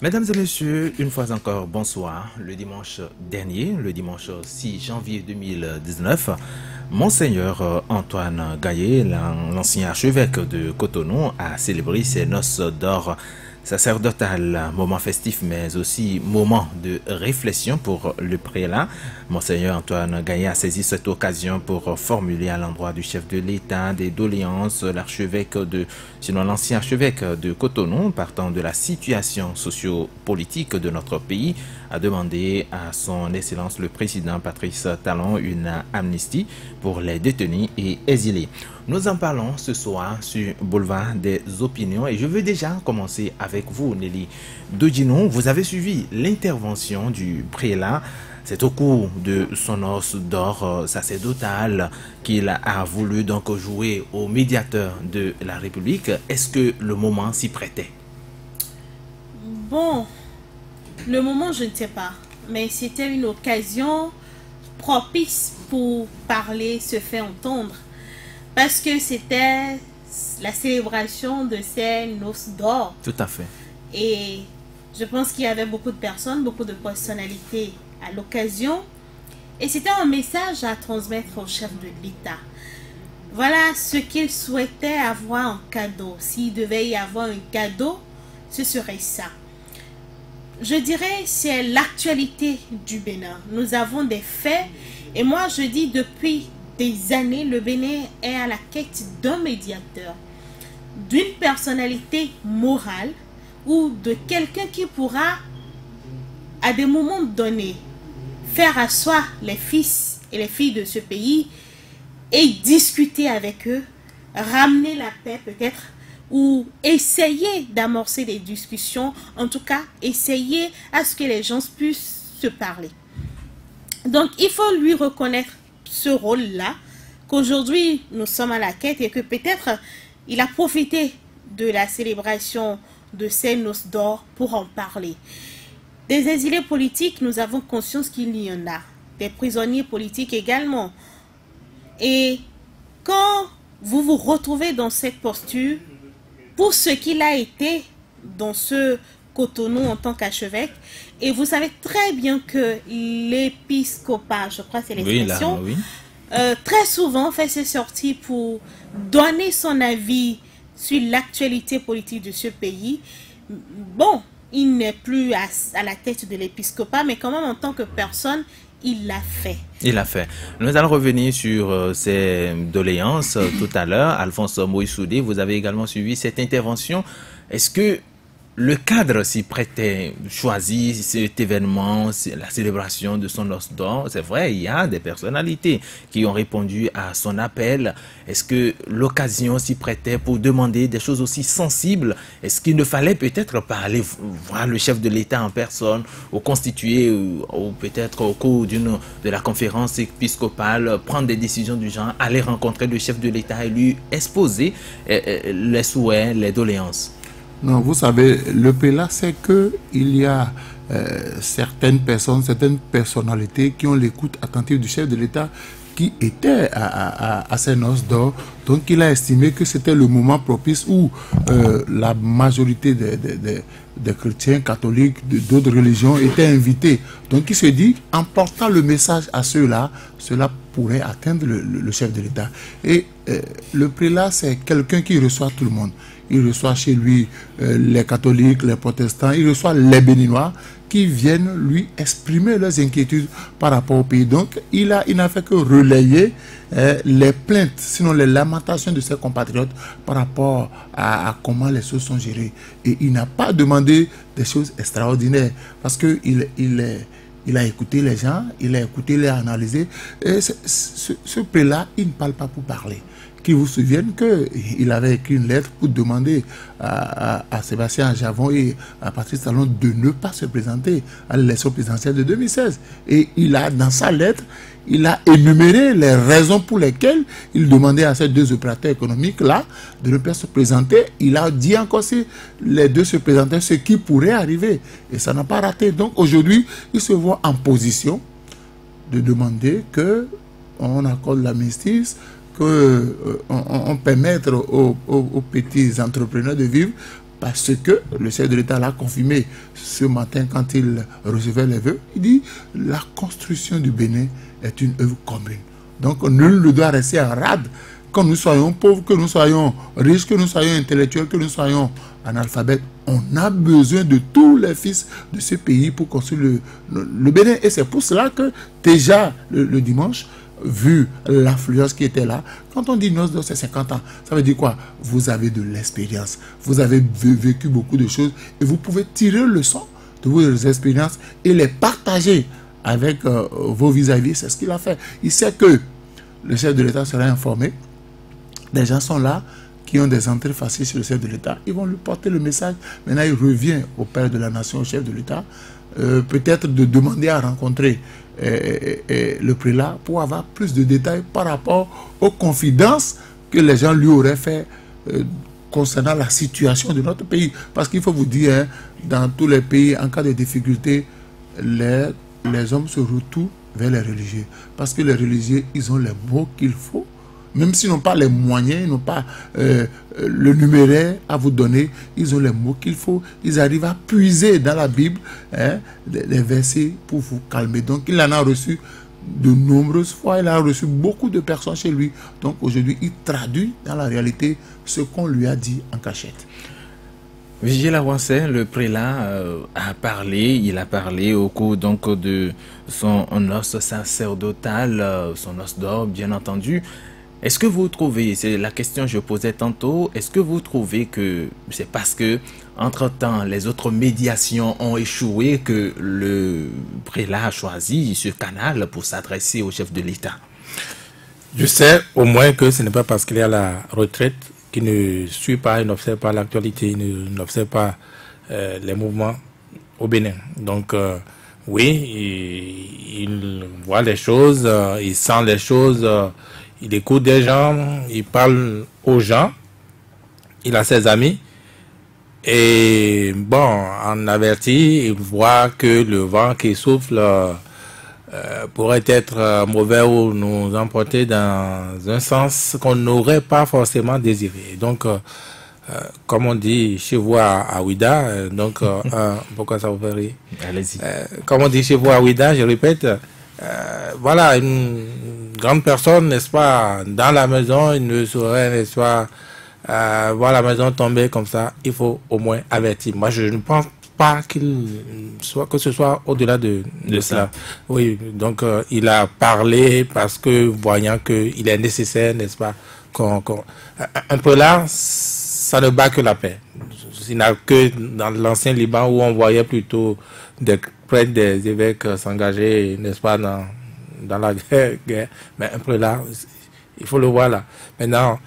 Mesdames et messieurs, une fois encore, bonsoir. Le dimanche dernier, le dimanche 6 janvier 2019, Monseigneur Antoine Gaillet, l'ancien archevêque de Cotonou, a célébré ses noces d'or sacerdotales, moment festif mais aussi moment de réflexion pour le prélat. Monseigneur Antoine Gaillet a saisi cette occasion pour formuler à l'endroit du chef de l'État des doléances, sinon l'ancien archevêque de Cotonou, partant de la situation socio-politique de notre pays, a demandé à son Excellence le Président Patrice Talon une amnistie pour les détenus et exilés. Nous en parlons ce soir sur Boulevard des Opinions et je veux déjà commencer avec vous, Nelly Dodino. Vous avez suivi l'intervention du prélat. C'est au cours de son os d'or sacerdotal qu'il a voulu donc jouer au médiateur de la République. Est-ce que le moment s'y prêtait? Bon, le moment, je ne sais pas. Mais c'était une occasion propice pour parler, se faire entendre. Parce que c'était la célébration de ces noces d'or. Tout à fait. Et je pense qu'il y avait beaucoup de personnes, beaucoup de personnalités à l'occasion. Et c'était un message à transmettre au chef de l'État. Voilà ce qu'il souhaitait avoir en cadeau. S'il devait y avoir un cadeau, ce serait ça. Je dirais c'est l'actualité du Bénin. Nous avons des faits. Et moi, je dis depuis des années, le Bénin est à la quête d'un médiateur, d'une personnalité morale ou de quelqu'un qui pourra, à des moments donnés, faire asseoir les fils et les filles de ce pays et discuter avec eux, ramener la paix peut-être, ou essayer d'amorcer des discussions, en tout cas, essayer à ce que les gens puissent se parler. Donc, il faut lui reconnaître ce rôle-là, qu'aujourd'hui, nous sommes à la quête et que peut-être il a profité de la célébration de ces noces d'or pour en parler. Des exilés politiques, nous avons conscience qu'il y en a. Des prisonniers politiques également. Et quand vous vous retrouvez dans cette posture, pour ce qu'il a été dans ce Cotonou en tant qu'archevêque, et vous savez très bien que l'épiscopat, je crois que c'est l'expression, très souvent fait ses sorties pour donner son avis sur l'actualité politique de ce pays. Bon, il n'est plus à la tête de l'épiscopat, mais quand même en tant que personne, il l'a fait. Il l'a fait. Nous allons revenir sur ces doléances tout à l'heure. Alphonse Moïsoudé, vous avez également suivi cette intervention. Est-ce que le cadre s'y prêtait, choisi cet événement, la célébration de son os d'or? C'est vrai, il y a des personnalités qui ont répondu à son appel. Est-ce que l'occasion s'y prêtait pour demander des choses aussi sensibles? Est-ce qu'il ne fallait peut-être pas aller voir le chef de l'État en personne, ou constituer, ou peut-être au cours de la conférence épiscopale, prendre des décisions du genre, aller rencontrer le chef de l'État et lui exposer les souhaits, les doléances? Non, vous savez, le prélat, c'est qu'il y a certaines personnes, certaines personnalités qui ont l'écoute attentive du chef de l'État qui était à ces noces d'or. Donc, il a estimé que c'était le moment propice où la majorité des chrétiens catholiques d'autres religions étaient invités. Donc, il se dit, en portant le message à ceux-là, cela pourrait atteindre le chef de l'État. Et le prélat, c'est quelqu'un qui reçoit tout le monde. Il reçoit chez lui les catholiques, les protestants, il reçoit les béninois qui viennent lui exprimer leurs inquiétudes par rapport au pays. Donc, il n'a fait que relayer les plaintes, sinon les lamentations de ses compatriotes par rapport à comment les choses sont gérées. Et il n'a pas demandé des choses extraordinaires parce qu'il il a écouté les gens, il a écouté, il a analysé. Et ce prélat, il ne parle pas pour parler. Qui vous souviennent qu'il avait écrit une lettre pour demander à Sébastien Javon et à Patrice Talon de ne pas se présenter à l'élection présidentielle de 2016. Et il a, dans sa lettre, il a énuméré les raisons pour lesquelles il demandait à ces deux opérateurs économiques-là de ne pas se présenter. Il a dit encore si les deux se présentaient, ce qui pourrait arriver. Et ça n'a pas raté. Donc aujourd'hui, il se voit en position de demander qu'on accorde l'amnistie, qu'on permette aux petits entrepreneurs de vivre Parce que le chef de l'État l'a confirmé ce matin quand il recevait les vœux. Il dit la construction du Bénin est une œuvre commune. Donc nul ne doit rester en rade. Que nous soyons pauvres, que nous soyons riches, que nous soyons intellectuels, que nous soyons analphabètes, on a besoin de tous les fils de ce pays pour construire le Bénin. Et c'est pour cela que déjà le dimanche, vu l'affluence qui était là, quand on dit noces d'or, c'est 50 ans. Ça veut dire quoi? Vous avez de l'expérience, vous avez vécu beaucoup de choses et vous pouvez tirer le leçon de vos expériences et les partager avec vos vis-à-vis. C'est ce qu'il a fait. Il sait que le chef de l'État sera informé. Des gens sont là qui ont des entrées faciles sur le chef de l'État. Ils vont lui porter le message. Maintenant, il revient au père de la nation, au chef de l'État, peut-être de demander à rencontrer le prélat pour avoir plus de détails par rapport aux confidences que les gens lui auraient fait concernant la situation de notre pays. Parce qu'il faut vous dire, hein, dans tous les pays, en cas de difficulté, les hommes se retournent vers les religieux. Parce que les religieux, ils ont les mots qu'il faut. Même s'ils n'ont pas les moyens, ils n'ont pas le numéraire à vous donner, ils ont les mots qu'il faut. Ils arrivent à puiser dans la Bible les versets pour vous calmer. Donc, il en a reçu de nombreuses fois. Il a reçu beaucoup de personnes chez lui. Donc, aujourd'hui, il traduit dans la réalité ce qu'on lui a dit en cachette. Vigile Awansé, le prélat a parlé, il a parlé au cours donc de son os sacerdotal, son os d'or, bien entendu. Est-ce que vous trouvez, c'est la question que je posais tantôt, est-ce que vous trouvez que c'est parce que, entre-temps, les autres médiations ont échoué que le prélat a choisi ce canal pour s'adresser au chef de l'État? Je sais au moins que ce n'est pas parce qu'il est à la retraite qu'il ne suit pas, il n'observe pas l'actualité, il n'observe pas les mouvements au Bénin. Donc, oui, il voit les choses, il sent les choses, il écoute des gens, il parle aux gens, il a ses amis. Et bon, en averti, il voit que le vent qui souffle pourrait être mauvais ou nous emporter dans un sens qu'on n'aurait pas forcément désiré. Donc, comme on dit chez vous à Ouida, donc, pourquoi ça vous fait rire? Allez-y. Comme on dit chez vous à Ouida, je répète, voilà, une grande personne, n'est-ce pas, dans la maison, il ne saurait, n'est-ce pas, voir la maison tomber comme ça. Il faut au moins avertir. Moi, je ne pense pas qu'il soit, que ce soit au-delà de cela. Oui, donc il a parlé parce que, voyant qu'il est nécessaire, n'est-ce pas, un peu là, ça ne bat que la paix. Il n'a que dans l'ancien Liban où on voyait plutôt des prêtres, des évêques s'engager, n'est-ce pas, dans la guerre. Mais un peu là, il faut le voir là. Maintenant,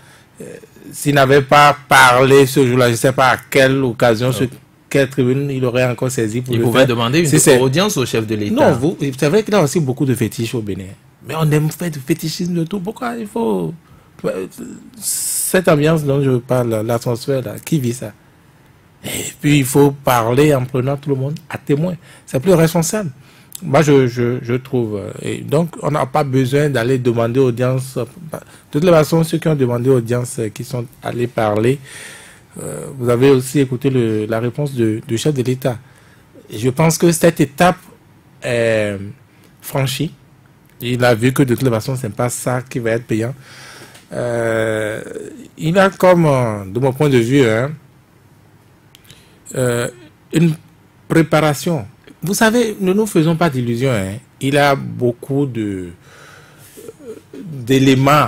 s'il n'avait pas parlé ce jour-là, je ne sais pas à quelle occasion, sur quelle tribune il aurait encore saisi pour il le pouvait faire. Demander une audience au chef de l'État. Non, c'est vrai qu'il y a aussi beaucoup de fétiches au Bénin. Mais on aime faire du fétichisme de tout. Pourquoi il faut... Cette ambiance dont je parle, l'atmosphère là, qui vit ça? Et puis il faut parler en prenant tout le monde à témoin. C'est plus responsable. Moi, je trouve. Et donc, on n'a pas besoin d'aller demander audience. De toutes les façons, ceux qui ont demandé audience, qui sont allés parler, vous avez aussi écouté la réponse du chef de l'État. Je pense que cette étape est franchie. Il a vu que de toutes les façons, ce n'est pas ça qui va être payant. Il a comme, de mon point de vue, une préparation. Vous savez, ne nous faisons pas d'illusions. Il a beaucoup d'éléments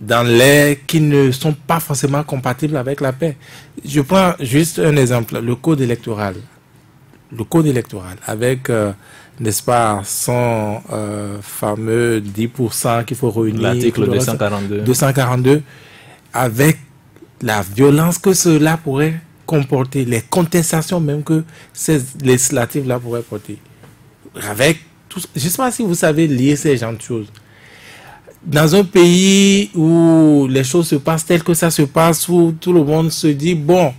dans l'air qui ne sont pas forcément compatibles avec la paix. Je prends juste un exemple, le code électoral. Le code électoral, avec, n'est-ce pas, son fameux 10% qu'il faut réunir. L'article 242. 242, avec la violence que cela pourrait comporter, les contestations même que ces législatives-là pourraient porter. Avec tout, je ne sais pas si vous savez lire ces genres de choses. Dans un pays où les choses se passent telles que ça se passe, où tout le monde se dit, bon,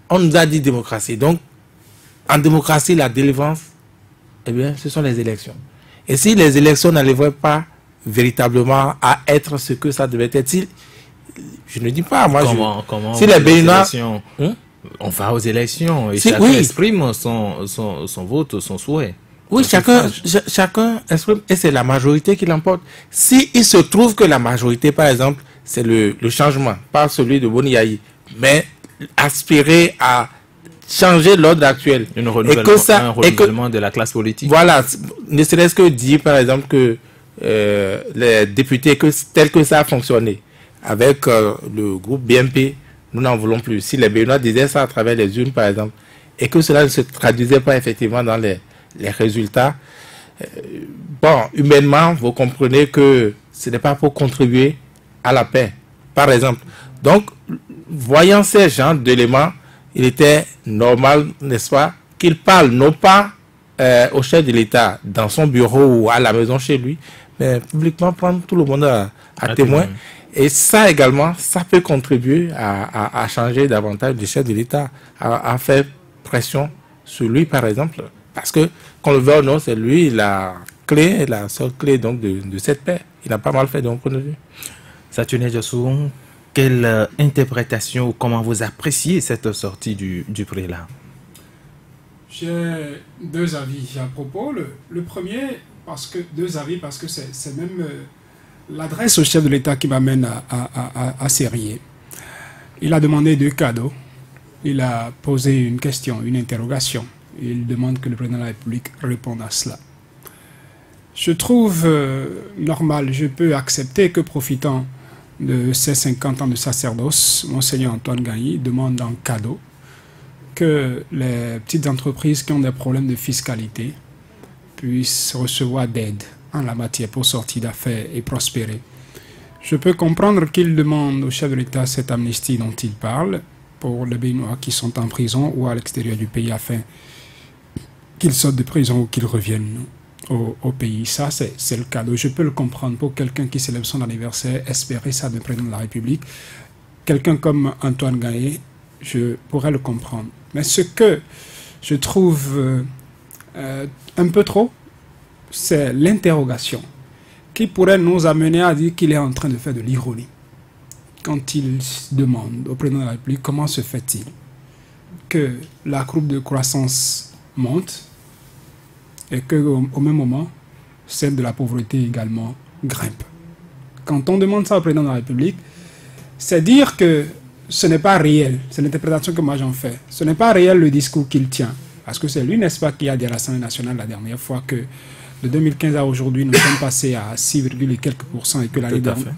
on nous a dit démocratie. Donc, en démocratie, la délivrance, eh bien, ce sont les élections. Et si les élections n'arriveraient pas véritablement à être ce que ça devait être, je ne dis pas, moi, comment si les Béninois... On va aux élections et Si, chacun oui. exprime son vote, son souhait. Oui, son chacun suffrage. exprime, et c'est la majorité qui l'emporte. Si il se trouve que la majorité, par exemple, c'est le changement, pas celui de Boniaï, mais aspirer à changer l'ordre actuel. Un Et renouvellement de la classe politique. Voilà, ne serait-ce que dire, par exemple, que les députés, tel que ça a fonctionné, avec le groupe BNP, nous n'en voulons plus. Si les Béninois disaient ça à travers les urnes, par exemple, et que cela ne se traduisait pas effectivement dans les résultats, bon, humainement, vous comprenez que ce n'est pas pour contribuer à la paix, par exemple. Donc, voyant ces genres d'éléments, il était normal, n'est-ce pas, qu'il parle non pas au chef de l'État dans son bureau ou à la maison chez lui, mais publiquement prendre tout le monde à témoin. Et ça également, ça peut contribuer à changer davantage le chef de l'État, à faire pression sur lui, par exemple. Parce que, qu'on le veuille ou non, c'est lui la clé, la seule clé donc, de cette paix. Il a pas mal fait de mon point de vue. Saturne Diossou, quelle interprétation ou comment vous appréciez cette sortie du prélat? J'ai deux avis à propos. Le premier, parce que c'est même l'adresse au chef de l'État qui m'amène à serrer. Il a demandé 2 cadeaux. Il a posé une question, une interrogation. Il demande que le président de la République réponde à cela. Je trouve normal, je peux accepter que profitant de ses 50 ans de sacerdoce, Monseigneur Antoine Gagny demande en cadeau que les petites entreprises qui ont des problèmes de fiscalité puissent recevoir d'aide en la matière pour sortir d'affaires et prospérer. Je peux comprendre qu'il demande au chef de l'État cette amnistie dont il parle pour les Béninois qui sont en prison ou à l'extérieur du pays afin qu'ils sortent de prison ou qu'ils reviennent au pays. Ça, c'est le cadeau. Je peux le comprendre pour quelqu'un qui célèbre son anniversaire, espérer ça du président de la République. Quelqu'un comme Antoine Gagné, je pourrais le comprendre. Mais ce que je trouve un peu trop, c'est l'interrogation qui pourrait nous amener à dire qu'il est en train de faire de l'ironie. Quand il demande au président de la République comment se fait-il que la courbe de croissance monte et qu'au même moment, celle de la pauvreté également grimpe. Quand on demande ça au président de la République, c'est dire que ce n'est pas réel. C'est l'interprétation que moi j'en fais. Ce n'est pas réel le discours qu'il tient. Parce que c'est lui, n'est-ce pas, qui a dit à l'Assemblée nationale la dernière fois que de 2015 à aujourd'hui, nous sommes passés à 6, et quelques % et que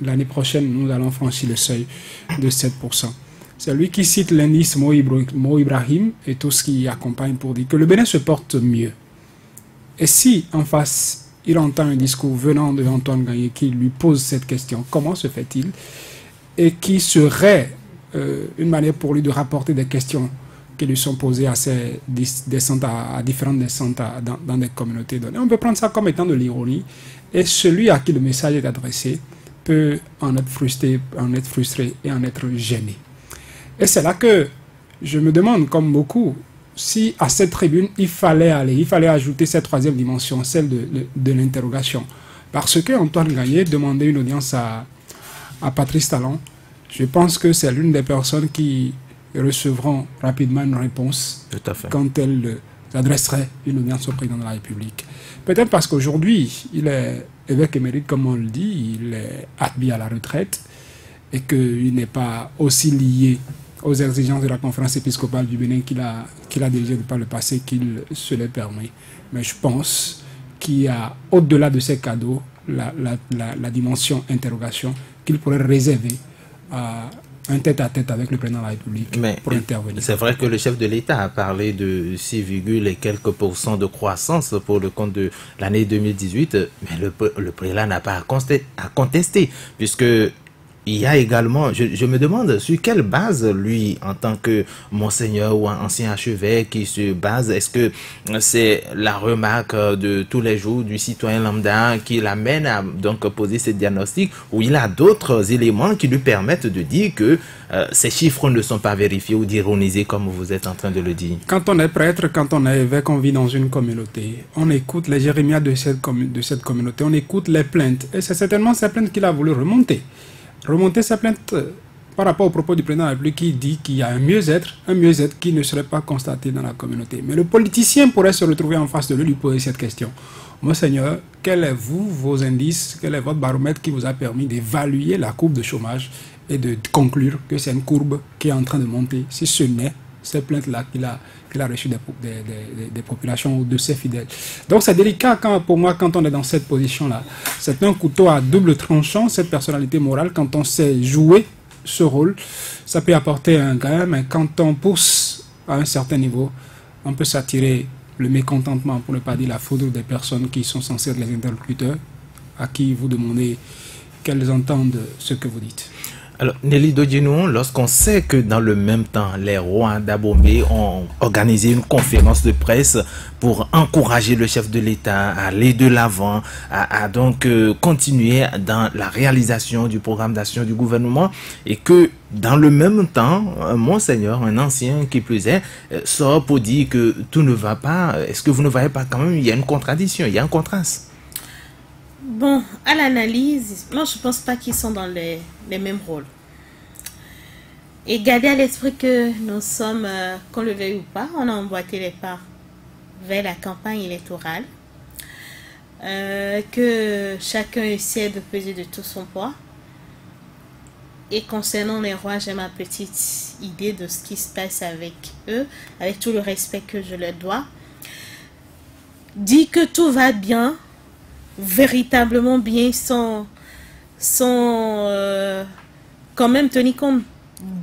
l'année prochaine, nous allons franchir le seuil de 7%. C'est lui qui cite l'indice Mo Ibrahim et tout ce qui accompagne pour dire que le Bénin se porte mieux. Et si, en face, il entend un discours venant de Antoine Gagné qui lui pose cette question, comment se fait-il, et qui serait une manière pour lui de rapporter des questions qui lui sont posées à ses descentes, à différentes descentes dans des communautés données. On peut prendre ça comme étant de l'ironie, et celui à qui le message est adressé peut en être frustré et en être gêné. Et c'est là que je me demande, comme beaucoup, si à cette tribune, il fallait ajouter cette troisième dimension, celle de l'interrogation. Parce que Antoine Gagné demandait une audience à Patrice Talon. Je pense que c'est l'une des personnes qui recevront rapidement une réponse quand elle adresserait une audience au président de la République. Peut-être parce qu'aujourd'hui, il est évêque émérite, comme on le dit, il est admis à la retraite et qu'il n'est pas aussi lié aux exigences de la conférence épiscopale du Bénin qu'il a dirigé par le passé qu'il se les permet. Mais je pense qu'il y a, au-delà de ces cadeaux, la dimension interrogation qu'il pourrait réserver à un tête-à-tête avec le président de la République pour intervenir. C'est vrai que le chef de l'État a parlé de 6, et quelques % de croissance pour le compte de l'année 2018, mais le prélat n'a pas à contester, puisque il y a également, je me demande sur quelle base lui, en tant que monseigneur ou ancien archevêque, qui se base, est-ce que c'est la remarque de tous les jours du citoyen lambda qui l'amène à donc poser ce diagnostic, ou il a d'autres éléments qui lui permettent de dire que ces chiffres ne sont pas vérifiés ou d'ironiser comme vous êtes en train de le dire? Quand on est prêtre, quand on est évêque, on vit dans une communauté, on écoute les jérémiades de cette communauté, on écoute les plaintes, et c'est certainement ces plaintes qu'il a voulu remonter sa plainte par rapport au propos du président de la République qui dit qu'il y a un mieux-être qui ne serait pas constaté dans la communauté. Mais le politicien pourrait se retrouver en face de lui poser cette question. Monseigneur, quels sont vos indices, quel est votre baromètre qui vous a permis d'évaluer la courbe de chômage et de conclure que c'est une courbe qui est en train de monter, si ce n'est ces plaintes-là qu'il a reçues des populations ou de ses fidèles. Donc c'est délicat pour moi quand on est dans cette position-là. C'est un couteau à double tranchant, cette personnalité morale, quand on sait jouer ce rôle, ça peut apporter un gain, mais quand on pousse à un certain niveau, on peut s'attirer le mécontentement, pour ne pas dire la foudre des personnes qui sont censées être les interlocuteurs, à qui vous demandez qu'elles entendent ce que vous dites. Alors, Nelly Dodjinou, lorsqu'on sait que dans le même temps, les rois d'Abomey ont organisé une conférence de presse pour encourager le chef de l'État à aller de l'avant, à donc continuer dans la réalisation du programme d'action du gouvernement, et que dans le même temps, un monseigneur, un ancien qui plus est, sort pour dire que tout ne va pas. Est-ce que vous ne voyez pas quand même, il y a une contradiction, il y a un contraste? Bon, à l'analyse, moi je pense pas qu'ils sont dans les mêmes rôles. Et gardez à l'esprit que nous sommes, qu'on le veuille ou pas, on a emboîté les pas vers la campagne électorale. Que chacun essaie de peser de tout son poids. Et concernant les rois, j'ai ma petite idée de ce qui se passe avec eux, avec tout le respect que je leur dois. Dit que tout va bien, véritablement bien, sans quand même tenir compte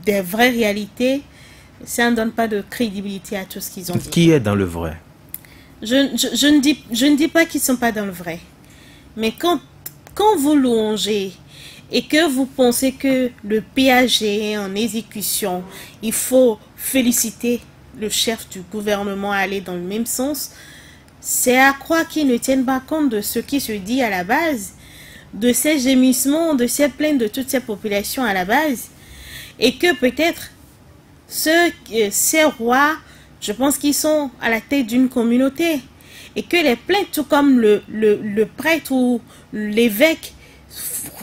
des vraies réalités, ça ne donne pas de crédibilité à tout ce qu'ils ont dit. Qui est dans le vrai? Je ne dis pas qu'ils ne sont pas dans le vrai. Mais quand vous louangez et que vous pensez que le PAG est en exécution, il faut féliciter le chef du gouvernement à aller dans le même sens, c'est à croire qu'ils ne tiennent pas compte de ce qui se dit à la base, de ces gémissements, de ces plaintes de toutes ces populations à la base, et que peut-être ces rois, je pense qu'ils sont à la tête d'une communauté, et que les plaintes, tout comme le prêtre ou l'évêque,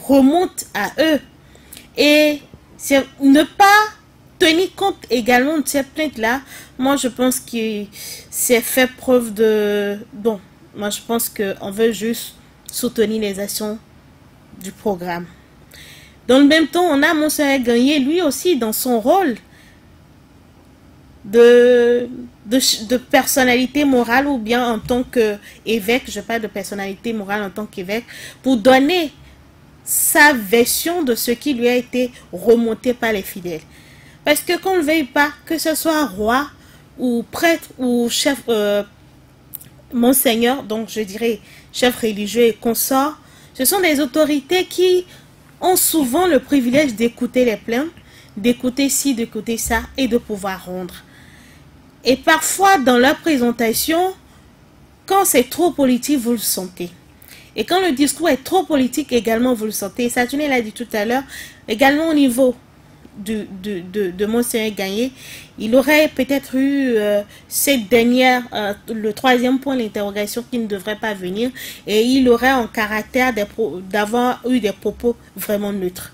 remontent à eux. Et ne pas tenir compte également de ces plaintes-là, moi je pense que c'est fait preuve de... Bon, moi je pense qu'on veut juste soutenir les actions du programme. Dans le même temps, on a Monseigneur Gagné, lui aussi, dans son rôle de personnalité morale, ou bien en tant qu'évêque, je parle de personnalité morale en tant qu'évêque, pour donner sa version de ce qui lui a été remonté par les fidèles. Parce que qu'on ne veuille pas, que ce soit roi ou prêtre ou chef, monseigneur, donc je dirais chef religieux et consort, ce sont des autorités qui ont souvent le privilège d'écouter les plaintes, d'écouter ci, d'écouter ça et de pouvoir rendre. Et parfois dans leur présentation, quand c'est trop politique, vous le sentez. Et quand le discours est trop politique également, vous le sentez. Et Saturne l'a dit tout à l'heure, également au niveau de Monseigneur Gagné, il aurait peut-être eu cette dernière, le troisième point d'interrogation qui ne devrait pas venir, et il aurait en caractère d'avoir eu des propos vraiment neutres.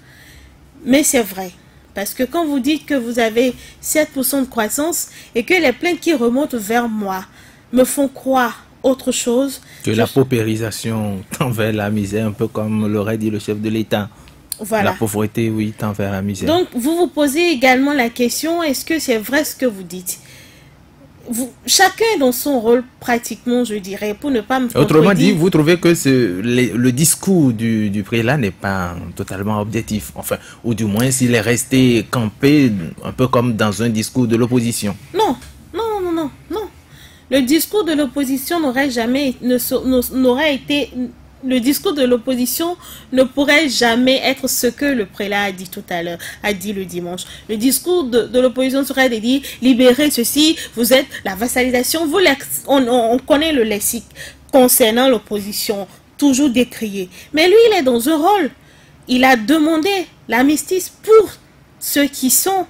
Mais c'est vrai, parce que quand vous dites que vous avez 7% de croissance et que les plaintes qui remontent vers moi me font croire autre chose. Que la paupérisation tend vers la misère, un peu comme l'aurait dit le chef de l'État. Voilà. La pauvreté, oui, tend vers la misère. Donc, vous vous posez également la question, est-ce que c'est vrai ce que vous dites? Chacun est dans son rôle, pratiquement, je dirais, pour ne pas me contredire. Autrement dit, vous trouvez que le discours du prélat n'est pas totalement objectif, enfin, ou du moins s'il est resté campé, un peu comme dans un discours de l'opposition. Non. Le discours de l'opposition n'aurait jamais, n'aurait été... Le discours de l'opposition ne pourrait jamais être ce que le prélat a dit tout à l'heure, a dit le dimanche. Le discours de l'opposition serait de dire libérez ceci, vous êtes la vassalisation. On connaît le lexique concernant l'opposition, toujours décrié. Mais lui, il est dans un rôle. Il a demandé l'armistice pour ceux qui sont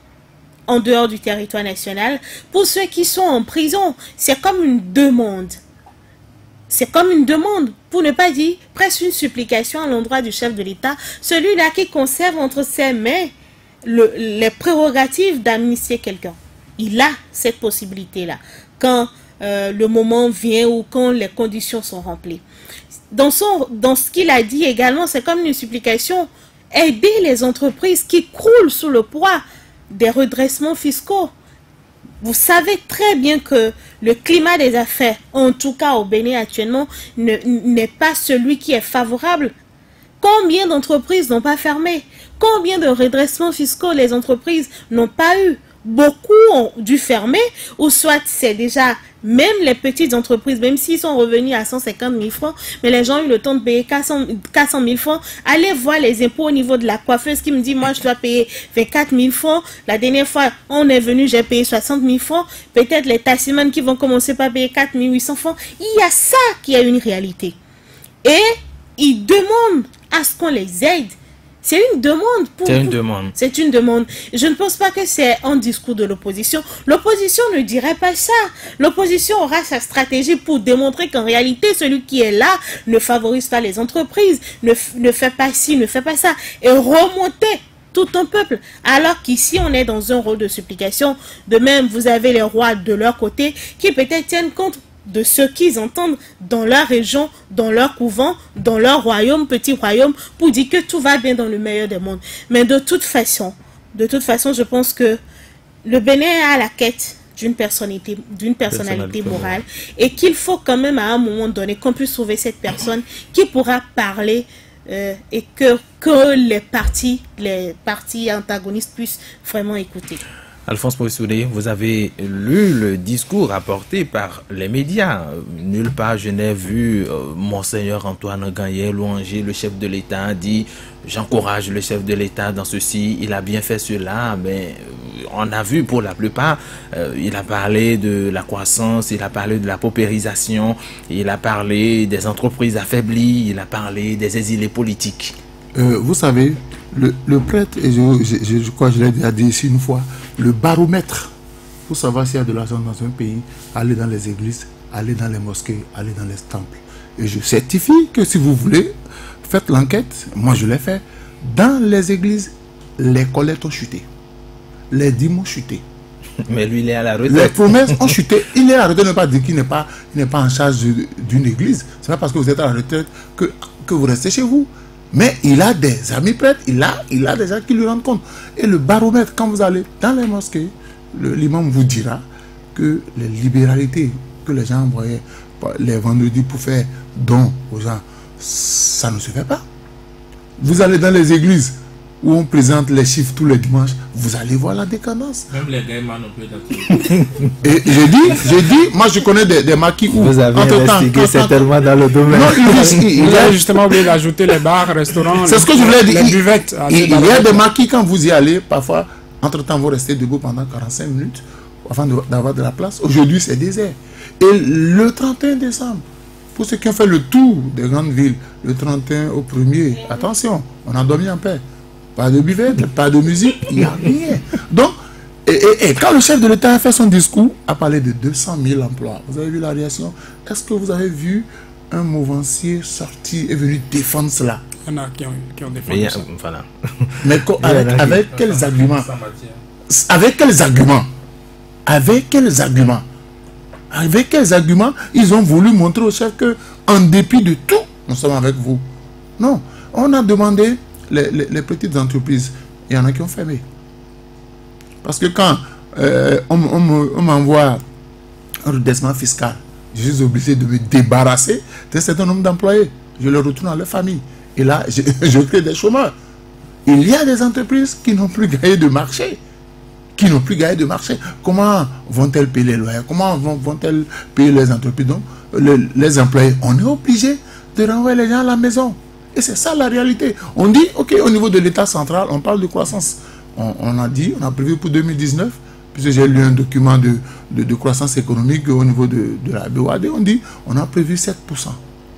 en dehors du territoire national, pour ceux qui sont en prison. C'est comme une demande. C'est comme une demande, pour ne pas dire presque une supplication à l'endroit du chef de l'État, celui-là qui conserve entre ses mains les prérogatives d'amnistier quelqu'un. Il a cette possibilité-là quand le moment vient ou quand les conditions sont remplies. Dans ce qu'il a dit également, c'est comme une supplication. Aider les entreprises qui croulent sous le poids des redressements fiscaux. Vous savez très bien que le climat des affaires, en tout cas au Bénin actuellement, n'est pas celui qui est favorable. Combien d'entreprises n'ont pas fermé? Combien de redressements fiscaux les entreprises n'ont pas eu? Beaucoup ont dû fermer, ou soit c'est déjà, même les petites entreprises, même s'ils sont revenus à 150 000 francs, mais les gens ont eu le temps de payer 400 000 francs. Allez voir les impôts au niveau de la coiffeuse qui me dit, moi je dois payer 24 000 francs. La dernière fois, on est venu, j'ai payé 60 000 francs. Peut-être les taximans qui vont commencer par payer 4 800 francs. Il y a ça qui est une réalité. Et ils demandent à ce qu'on les aide. C'est une demande. C'est une demande. C'est une demande. Je ne pense pas que c'est un discours de l'opposition. L'opposition ne dirait pas ça. L'opposition aura sa stratégie pour démontrer qu'en réalité, celui qui est là ne favorise pas les entreprises, ne fait pas ci, ne fait pas ça. Et remonter tout un peuple. Alors qu'ici, on est dans un rôle de supplication. De même, vous avez les rois de leur côté qui peut-être tiennent compte de ce qu'ils entendent dans leur région, dans leur couvent, dans leur royaume, petit royaume, pour dire que tout va bien dans le meilleur des mondes. Mais de toute façon, je pense que le Bénin est à la quête d'une personnalité morale et qu'il faut quand même à un moment donné qu'on puisse trouver cette personne qui pourra parler et que les partis antagonistes puissent vraiment écouter. Alphonse Poissoudé, vous avez lu le discours apporté par les médias. Nulle part je n'ai vu Monseigneur Antoine Gagné louanger le chef de l'État, dit j'encourage le chef de l'État dans ceci, il a bien fait cela, mais on a vu pour la plupart, il a parlé de la croissance, il a parlé de la paupérisation, il a parlé des entreprises affaiblies, il a parlé des exilés politiques. Vous savez, le prêtre, et je crois que je l'ai déjà dit ici une fois, le baromètre pour savoir s'il y a de l'argent dans un pays, aller dans les églises, aller dans les mosquées, aller dans les temples. Et je certifie que si vous voulez, faites l'enquête, moi je l'ai fait, dans les églises, les collectes ont chuté, les dîmes ont chuté. Mais lui, il est à la retraite. Les promesses ont chuté. Il est à la retraite, ne pas dire qu'il n'est pas en charge d'une église. Ce n'est pas parce que vous êtes à la retraite que vous restez chez vous. Mais il a des amis prêtres, il a des gens qui lui rendent compte. Et le baromètre, quand vous allez dans les mosquées, l'imam vous dira que les libéralités que les gens envoyaient les vendredis pour faire don aux gens, ça ne se fait pas. Vous allez dans les églises où on présente les chiffres tous les dimanches, vous allez voir la décadence. Même les gaïmans n'ont plus d'activité. Et j'ai dit, moi je connais des maquis où... Vous avez investigué certainement dans le domaine. Non, il a justement oublié d'ajouter les bars, restaurants, c'est ce que je voulais dire. Les buvettes. Il y a des maquis quand vous y allez, parfois, entre-temps vous restez debout pendant 45 minutes avant d'avoir de la place. Aujourd'hui c'est désert. Et le 31 décembre, pour ceux qui ont fait le tour des grandes villes, le 31 au 1er, attention, on a dormi en paix. Pas de buvette, pas de musique, il n'y a rien. Donc, et quand le chef de l'État a fait son discours, a parlé de 200 000 emplois. Vous avez vu la réaction? Est-ce que vous avez vu un mouvancier sorti et venu défendre cela? Il y en a qui ont défendu ça. Voilà. Mais avec quels arguments? Avec quels arguments? Avec quels arguments? Avec quels arguments ils ont voulu montrer au chef que, en dépit de tout, nous sommes avec vous? Non. On a demandé les petites entreprises, il y en a qui ont fermé. Parce que quand on m'envoie un redressement fiscal, je suis obligé de me débarrasser d'un certain nombre d'employés. Je les retourne à leur famille. Et là, je crée des chômeurs. Il y a des entreprises qui n'ont plus gagné de marché. Comment vont-elles payer les loyers? Comment vont-elles payer les entreprises? Donc, les employés, on est obligé de renvoyer les gens à la maison. Et c'est ça la réalité. On dit, ok, au niveau de l'État central, on parle de croissance. On a prévu pour 2019, puisque j'ai lu un document de croissance économique au niveau de la BOAD, on dit, on a prévu 7%.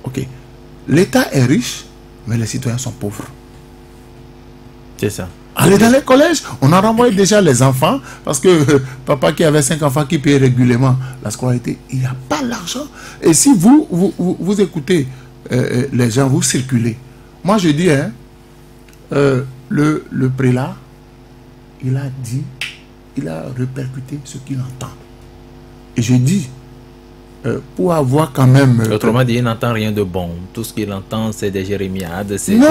Ok. L'État est riche, mais les citoyens sont pauvres. C'est ça. Allez dans les collèges, on a renvoyé déjà les enfants, parce que papa qui avait 5 enfants qui payait régulièrement la scolarité, il n'y a pas l'argent. Et si vous écoutez les gens, vous circulez. Moi je dis, le prélat il a dit, il a répercuté ce qu'il entend. Et je dis, pour avoir quand même... Autrement dit, il n'entend rien de bon. Tout ce qu'il entend, c'est des jérémiades, c'est des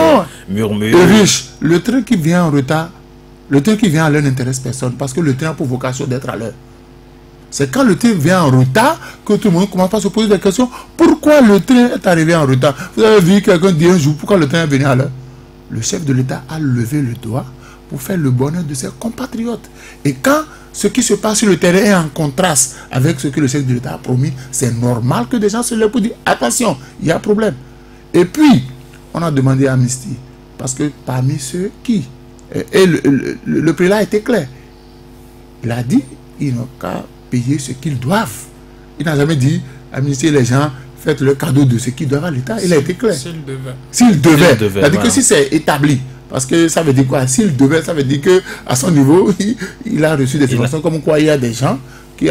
murmures. Riche, le train qui vient en retard, le train qui vient à l'heure n'intéresse personne parce que le train a pour vocation d'être à l'heure. C'est quand le train vient en retard que tout le monde commence à se poser des questions. Pourquoi le train est arrivé en retard? Vous avez vu quelqu'un dire un jour pourquoi le train est venu à l'heure? Le chef de l'État a levé le doigt pour faire le bonheur de ses compatriotes. Et quand ce qui se passe sur le terrain est en contraste avec ce que le chef de l'État a promis, c'est normal que des gens se lèvent pour dire attention, il y a un problème. Et puis, on a demandé amnistie. Parce que parmi ceux qui... Et le prélat a été clair. Il a dit, ils n'ont qu'à payer ce qu'ils doivent. Il n'a jamais dit amnistier les gens, faites le cadeau de ce qu'ils doivent à l'État. Il a été clair. S'il devait. S'il devait. C'est-à-dire voilà. que si c'est établi, parce que ça veut dire quoi? S'il devait, ça veut dire qu'à son niveau, il a reçu des informations comme quoi il y a des gens qui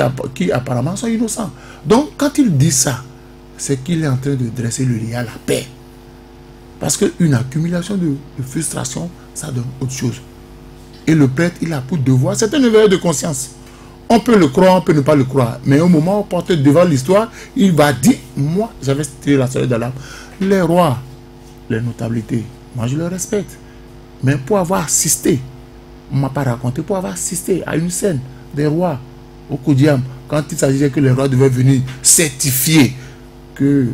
apparemment sont innocents. Donc, quand il dit ça, c'est qu'il est en train de dresser le lit à la paix. Parce qu'une accumulation de frustration, ça donne autre chose. Et le prêtre, il a pour devoir, c'est un éveil de conscience. On peut le croire, on peut ne pas le croire. Mais au moment où on porte devant l'histoire, il va dire, moi, j'avais tiré la sonnette d'alarme. Les rois, les notabilités, moi je les respecte. Mais pour avoir assisté, on ne m'a pas raconté, pour avoir assisté à une scène des rois au Koudiam, quand il s'agissait que les rois devaient venir certifier que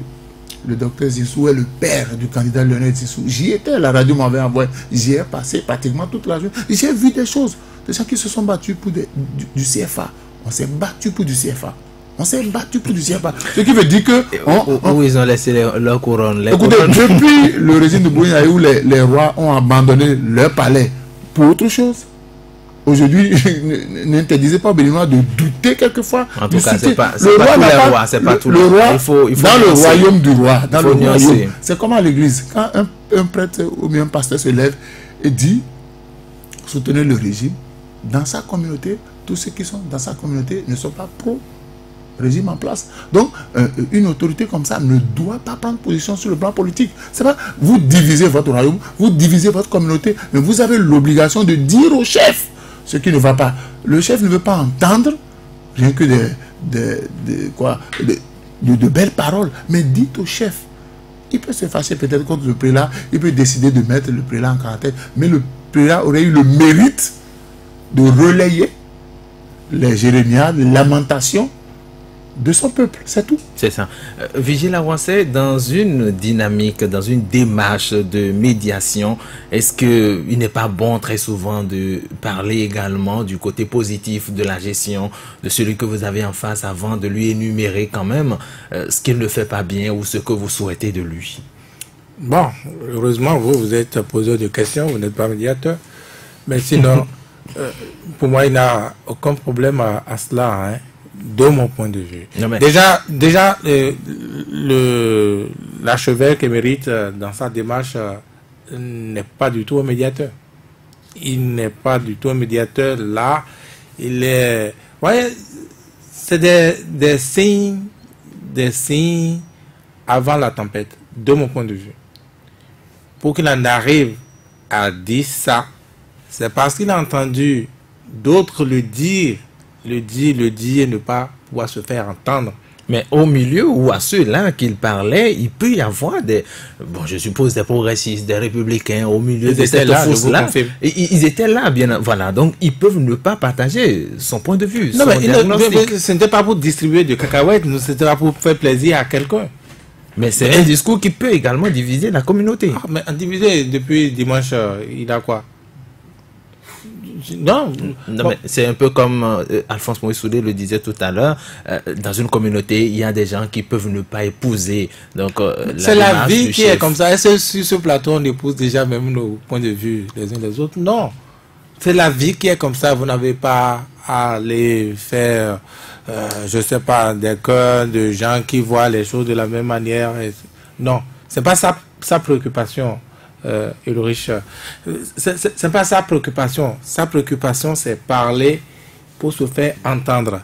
le docteur Zissou est le père du candidat Lionel Zissou. J'y étais, la radio m'avait envoyé. J'y ai passé pratiquement toute la journée. J'ai vu des choses. Des gens qui se sont battus pour du CFA. On s'est battu pour du CFA. On s'est battu pour du CFA. Ce qui veut dire que... Où ils ont laissé leur couronne. Écoutez, depuis le régime de Bougnaï où les rois ont abandonné leur palais pour autre chose, aujourd'hui, n'interdisez pas aux Béninois de douter quelquefois. En tout cas, c'est pas tous le roi, les rois, c'est pas tous les rois. Il faut dans le royaume du roi, dans le royaume, nuancer. c'est comme à l'église. Quand un prêtre ou bien un pasteur se lève et dit, soutenez le régime, dans sa communauté, tous ceux qui sont dans sa communauté ne sont pas pro-régime en place. Donc, une autorité comme ça ne doit pas prendre position sur le plan politique. C'est pas, vous divisez votre royaume, vous divisez votre communauté, mais vous avez l'obligation de dire au chef ce qui ne va pas. Le chef ne veut pas entendre rien que de belles paroles, mais dites au chef. Il peut se fâcher peut-être contre le prélat, il peut décider de mettre le prélat en caractère, mais le prélat aurait eu le mérite de relayer les jérémiades, les lamentations de son peuple, c'est tout. C'est ça. Vigile Awansé, dans une dynamique, dans une démarche de médiation, est-ce qu'il n'est pas bon très souvent de parler également du côté positif de la gestion de celui que vous avez en face avant de lui énumérer quand même ce qu'il ne fait pas bien ou ce que vous souhaitez de lui? Bon, heureusement, vous êtes poseur de questions, vous n'êtes pas médiateur. Mais sinon, pour moi, il n'y a aucun problème à cela, hein, de mon point de vue. Non, mais... Déjà, l'archevêque émérite, dans sa démarche, n'est pas du tout un médiateur. Il n'est pas du tout un médiateur. Là, il est... Vous voyez, c'est des signes avant la tempête, de mon point de vue. Pour qu'il en arrive à dire ça, c'est parce qu'il a entendu d'autres le dire et ne pas pouvoir se faire entendre. Mais au milieu ou à ceux-là qu'il parlait, il peut y avoir des, bon, je suppose des progressistes, des républicains au milieu de cette fosse-là. Ils étaient là, bien, voilà. Donc, ils peuvent ne pas partager son point de vue. Non, mais ce n'était pas pour distribuer du cacahuète, c'était pas pour faire plaisir à quelqu'un. Mais c'est un discours qui peut également diviser la communauté. Ah, mais diviser depuis dimanche, il a quoi? Non, mais c'est un peu comme Alphonse Moïse Soudé le disait tout à l'heure, dans une communauté, il y a des gens qui peuvent ne pas épouser. Donc, c'est la vie qui est comme ça. Est-ce que sur ce plateau, on épouse déjà même nos points de vue les uns les autres? Non. C'est la vie qui est comme ça. Vous n'avez pas à aller faire, je ne sais pas, des cœurs de gens qui voient les choses de la même manière. Non, c'est pas sa préoccupation. Ulrich, c'est pas sa préoccupation. Sa préoccupation, c'est parler pour se faire entendre.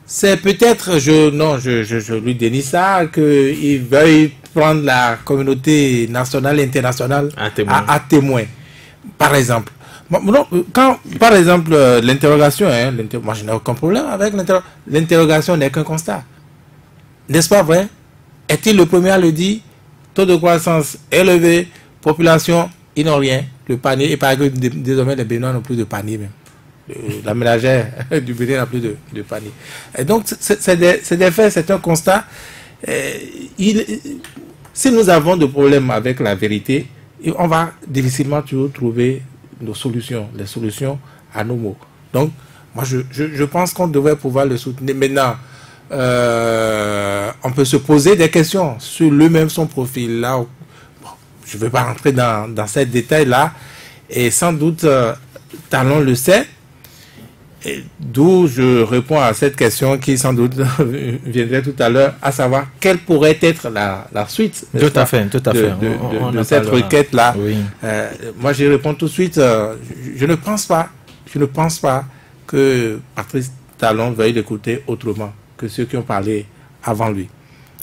C'est peut-être, je lui dénie ça, qu'il veuille prendre la communauté nationale et internationale à témoin. Par exemple, Non, quand, par exemple, l'interrogation, moi je n'ai aucun problème avec l'interrogation n'est qu'un constat. N'est-ce pas vrai? Est-il le premier à le dire? Taux de croissance élevé, population, ils n'ont rien. Le panier, et par exemple, désormais les Béninois n'ont plus de panier même. La ménagère du Bénin n'a plus de panier. Et donc, c'est des faits, c'est un constat. Si nous avons des problèmes avec la vérité, on va difficilement toujours trouver nos solutions, les solutions à nos maux. Donc, moi, je pense qu'on devrait pouvoir le soutenir. Maintenant, on peut se poser des questions sur lui-même, son profil. Là, bon, je ne vais pas rentrer dans ces détails-là. Et sans doute, Talon le sait. D'où je réponds à cette question qui sans doute viendrait tout à l'heure, à savoir quelle pourrait être la suite tout à fait de cette requête-là. Oui. Moi, je réponds tout de suite. Je ne pense pas que Patrice Talon veuille l'écouter autrement que ceux qui ont parlé avant lui.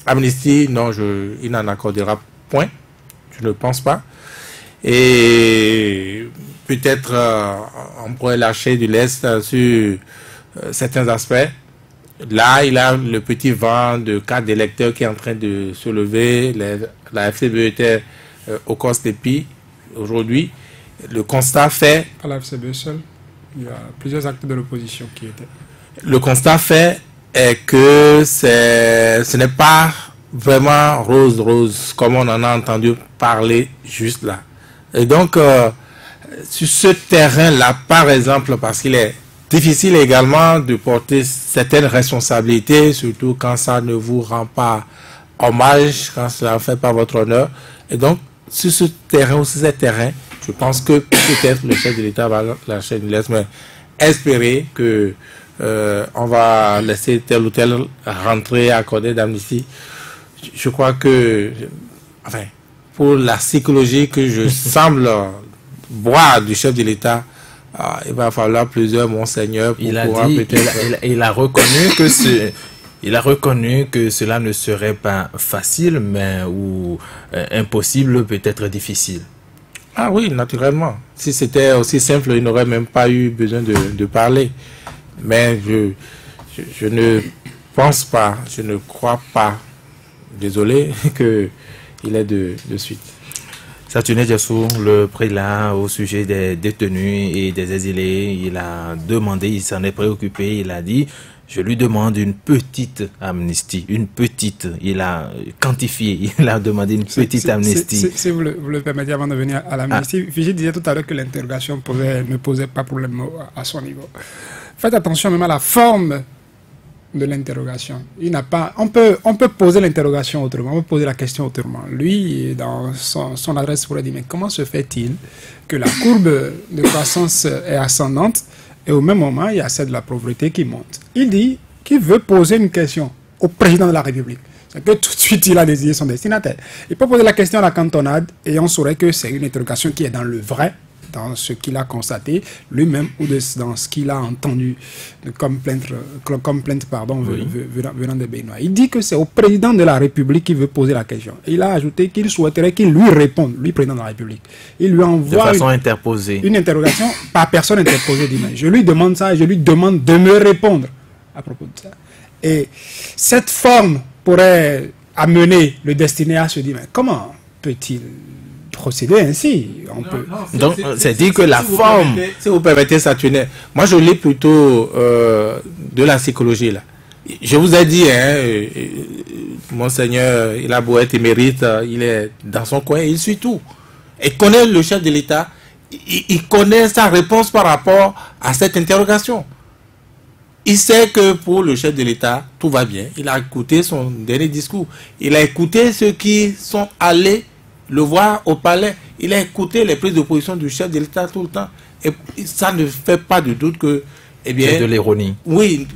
Amnesty, non, il n'en accordera point. Je ne pense pas. Et peut-être on pourrait lâcher du lest sur certains aspects. Là, il a le petit vent de cas d'électeurs qui est en train de se lever. La FCBE était au COS-TEPI aujourd'hui. Le constat fait... Pas la FCBE seule. Il y a plusieurs acteurs de l'opposition qui étaient. Le constat fait est que ce n'est pas vraiment rose comme on en a entendu parler juste là. Et donc, sur ce terrain-là, par exemple, parce qu'il est difficile également de porter certaines responsabilités, surtout quand ça ne vous rend pas hommage, quand cela ne fait pas votre honneur. Et donc, sur ce terrain ou sur ces terrains, je pense que peut-être le chef de l'État va lâcher une laisse, mais espérer que on va laisser tel ou tel rentrer accorder d'amnistie. Je crois que, enfin, pour la psychologie que je semble boire du chef de l'État, il va falloir plusieurs monseigneurs pour pouvoir peut-être... Il a reconnu que cela ne serait pas facile, mais impossible, peut-être difficile. Ah oui, naturellement. Si c'était aussi simple, il n'aurait même pas eu besoin de parler. Mais je ne pense pas, je ne crois pas, désolé, qu'il est de suite. Saturnin Djessou, le prélat au sujet des détenus et des exilés, il a demandé, il s'en est préoccupé, il a dit, je lui demande une petite amnistie, il a quantifié, il a demandé une petite amnistie. Si vous le permettez avant de venir à l'amnistie, Fiji disait tout à l'heure que l'interrogation ne posait pas problème à son niveau. Faites attention même à la forme de l'interrogation. On peut poser l'interrogation autrement, on peut poser la question autrement. Lui, dans son adresse, pourrait dire, mais comment se fait-il que la courbe de croissance est ascendante et au même moment, il y a celle de la pauvreté qui monte? Il dit qu'il veut poser une question au président de la République. C'est que tout de suite, il a désigné son destinataire. Il peut poser la question à la cantonade et on saurait que c'est une interrogation qui est dans le vrai, dans ce qu'il a constaté lui-même ou dans ce qu'il a entendu comme plainte venant des Béninois. Il dit que c'est au président de la République qu'il veut poser la question. Il a ajouté qu'il souhaiterait qu'il lui réponde, lui, président de la République. Il lui envoie de façon interposée. Une interrogation par personne interposée. Je lui demande ça et je lui demande de me répondre à propos de ça. Et cette forme pourrait amener le destiné à se dire, mais comment peut-il procéder ainsi? Donc, c'est dit que la forme... Si vous permettez, Saturnin, moi je lis plutôt de la psychologie là. Je vous ai dit, Monseigneur, il a beau être émérite, il est dans son coin, il suit tout. Il connaît le chef de l'État, il connaît sa réponse par rapport à cette interrogation. Il sait que pour le chef de l'État, tout va bien. Il a écouté son dernier discours. Il a écouté ceux qui sont allés le voir au palais. Il a écouté les prises de position du chef de l'État tout le temps. Et ça ne fait pas de doute que... Eh bien, c'est de l'ironie. Oui.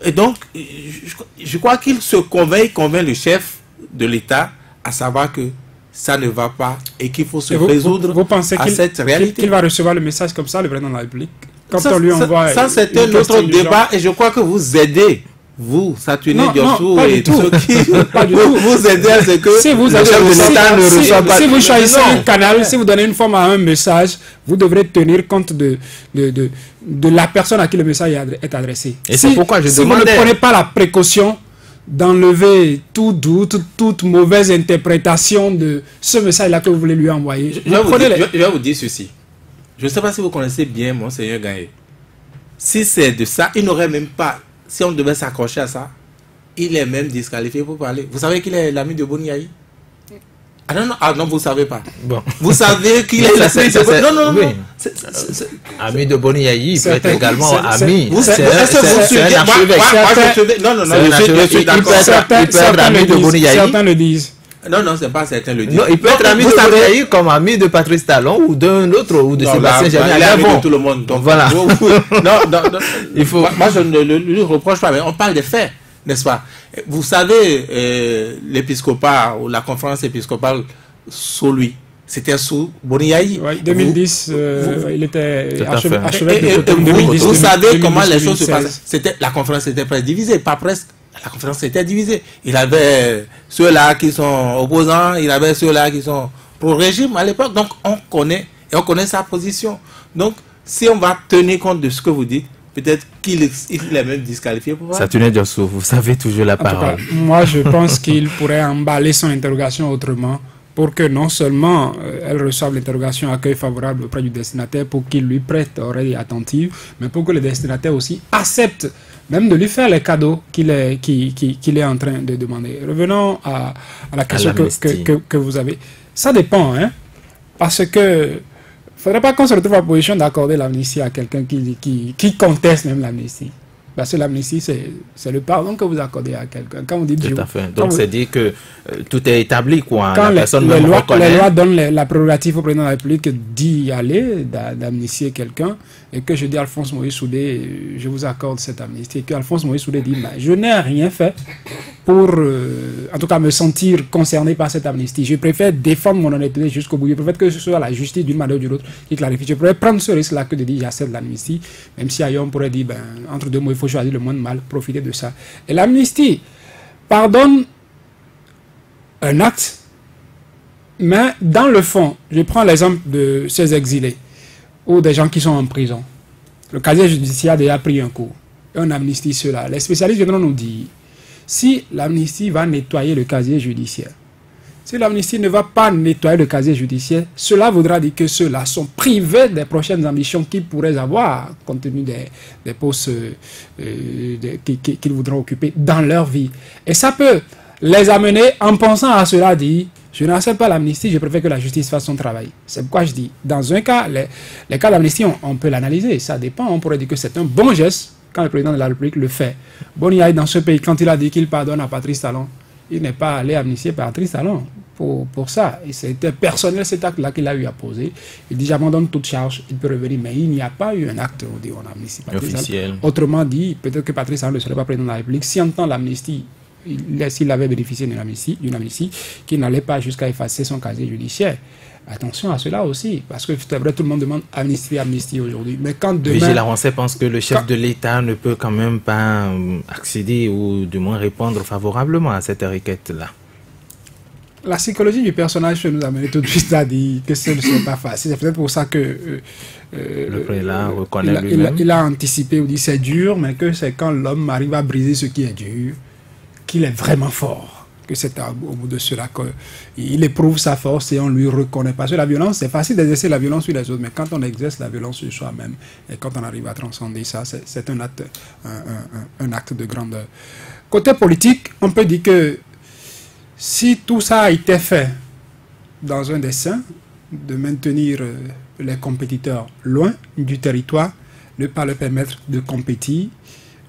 Et donc, je crois qu'il se convainc le chef de l'État à savoir que ça ne va pas et qu'il faut se résoudre vous pensez à cette réalité. Qu'il va recevoir le message comme ça, le président de la République? Quand on lui envoie... Ça c'est un autre débat et je crois que vous aidez vous, Saturne Non, Diossou pas et du tous tout. ceux qui Pas du tout. vous aidez à ce que Si vous le avez chef de l'État ne reçoit pas... si vous choisissez Non. un canal, si vous donnez une forme à un message, vous devrez tenir compte de la personne à qui le message est adressé. Et c'est pourquoi je si vous demandais... ne prenez pas la précaution d'enlever tout doute, toute mauvaise interprétation de ce message-là que vous voulez lui envoyer. Je vais vous dire ceci. Je ne sais pas si vous connaissez bien Monseigneur Gagné. Si c'est de ça, il n'aurait même pas... Si on devait s'accrocher à ça, il est même disqualifié pour parler. Vous savez qu'il est l'ami de Boniaï? Ah non, vous ne savez pas. Bon. Vous savez qu'il est l'ami de Boniaï? Non. Oui. Ami de Boniaï, il peut être également ami. C'est un archevêque. Non, je suis d'accord. Il peut être ami de Boniaï. Certains le disent. Non, c'est pas certain le dire. Non, il peut être ami de Boniaï comme ami de Patrice Talon ou d'un autre, ou de Sébastien Germain. Il est ami de tout le monde. Donc, voilà. Non, il faut... Moi, je ne lui reproche pas, mais on parle des faits, n'est-ce pas? Vous savez, l'épiscopat ou la conférence épiscopale sous lui, c'était sous Boniaï. Oui, 2010, il était archevêque de Cotonou. Vous savez comment les choses se passent. La conférence était presque divisée, pas presque. La conférence était divisée. Il avait ceux-là qui sont opposants, il avait ceux-là qui sont pro-régime à l'époque. Donc, on connaît sa position. Donc, si on va tenir compte de ce que vous dites, peut-être qu'il est même disqualifié pour voir. Saturne Diossou, vous savez toujours la parole. Cas, moi, je pense qu'il pourrait emballer son interrogation autrement pour que non seulement elle reçoive l'interrogation accueil favorable auprès du destinataire pour qu'il lui prête oreille attentive, mais pour que le destinataire aussi accepte même de lui faire les cadeaux qu'il est en train de demander. Revenons à la question que vous avez. Ça dépend, hein, parce que faudrait pas qu'on se retrouve en position d'accorder l'amnistie à quelqu'un qui conteste même l'amnistie. Parce que l'amnistie, c'est le pardon que vous accordez à quelqu'un. Quand vous dites... Tout à fait. Donc, c'est dit que tout est établi, quoi. Quand les lois donnent la prérogative au président de la République d'y aller, d'amnistier quelqu'un, et que je dis à Alphonse Maurice Soudé, je vous accorde cette amnistie, et que Alphonse Maurice Soudé dit, je n'ai rien fait pour, en tout cas, me sentir concerné par cette amnistie. Je préfère défendre mon honnêteté jusqu'au bout. Je préfère que ce soit la justice d'une manière ou d'une autre qui clarifie. Je préfère prendre ce risque-là que de dire j'accepte l'amnistie, même si ailleurs on pourrait dire, entre deux mots, il faut choisir le moins de mal, profiter de ça. Et l'amnistie pardonne un acte, mais dans le fond, je prends l'exemple de ces exilés ou des gens qui sont en prison. Le casier judiciaire a déjà pris un coup. Et on amnistie cela. Les spécialistes viendront nous dire si l'amnistie va nettoyer le casier judiciaire. Si l'amnistie ne va pas nettoyer le casier judiciaire, cela voudra dire que ceux-là sont privés des prochaines ambitions qu'ils pourraient avoir, compte tenu des postes qu'ils voudront occuper dans leur vie. Et ça peut les amener, en pensant à cela, dire je n'accepte pas l'amnistie, je préfère que la justice fasse son travail. C'est pourquoi je dis, dans un cas, les cas d'amnistie, on peut l'analyser. Ça dépend, on pourrait dire que c'est un bon geste quand le président de la République le fait. Boniaï, dans ce pays, quand il a dit qu'il pardonne à Patrice Talon, il n'est pas allé amnistier Patrice Talon pour ça. Et c'était personnel cet acte-là qu'il a eu à poser. Il dit j'abandonne toute charge, il peut revenir. Mais il n'y a pas eu un acte où on amnistie Patrice Talon. Autrement dit, peut-être que Patrice Talon ne serait pas président de la République si en temps l'amnistie, s'il avait bénéficié d'une amnistie, qu'il n'allait pas jusqu'à effacer son casier judiciaire. Attention à cela aussi, parce que c'est vrai, tout le monde demande amnistie aujourd'hui. Mais quand demain... Vigile Avancé pense que le chef de l'État ne peut quand même pas accéder ou du moins répondre favorablement à cette requête-là. La psychologie du personnage peut nous amener tout de suite à dire que ce n'est pas facile. C'est peut-être pour ça que le prélat reconnaît lui-même. Il a anticipé ou dit c'est dur, mais que c'est quand l'homme arrive à briser ce qui est dur qu'il est vraiment fort. Que c'est au bout de cela qu'il éprouve sa force et on lui reconnaît. Parce que la violence, c'est facile d'exercer la violence sur les autres, mais quand on exerce la violence sur soi-même et quand on arrive à transcender ça, c'est un acte de grandeur. Côté politique, on peut dire que si tout ça a été fait dans un dessein de maintenir les compétiteurs loin du territoire, ne pas leur permettre de compétir,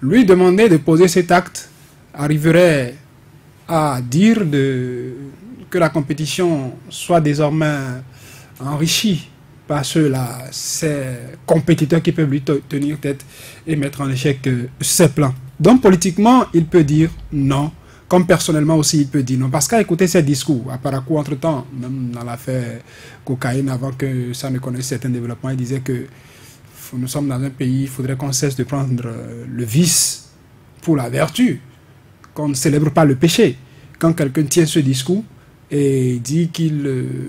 lui demander de poser cet acte arriverait à dire que la compétition soit désormais enrichie par ceux-là, ces compétiteurs qui peuvent lui tenir tête et mettre en échec ses plans. Donc politiquement, il peut dire non, comme personnellement aussi il peut dire non. Parce qu'à écouter ces discours, à Parakou, entre-temps, même dans l'affaire cocaïne, avant que ça ne connaisse certains développements, il disait que nous sommes dans un pays, il faudrait qu'on cesse de prendre le vice pour la vertu, qu'on ne célèbre pas le péché. Quand quelqu'un tient ce discours et dit qu'il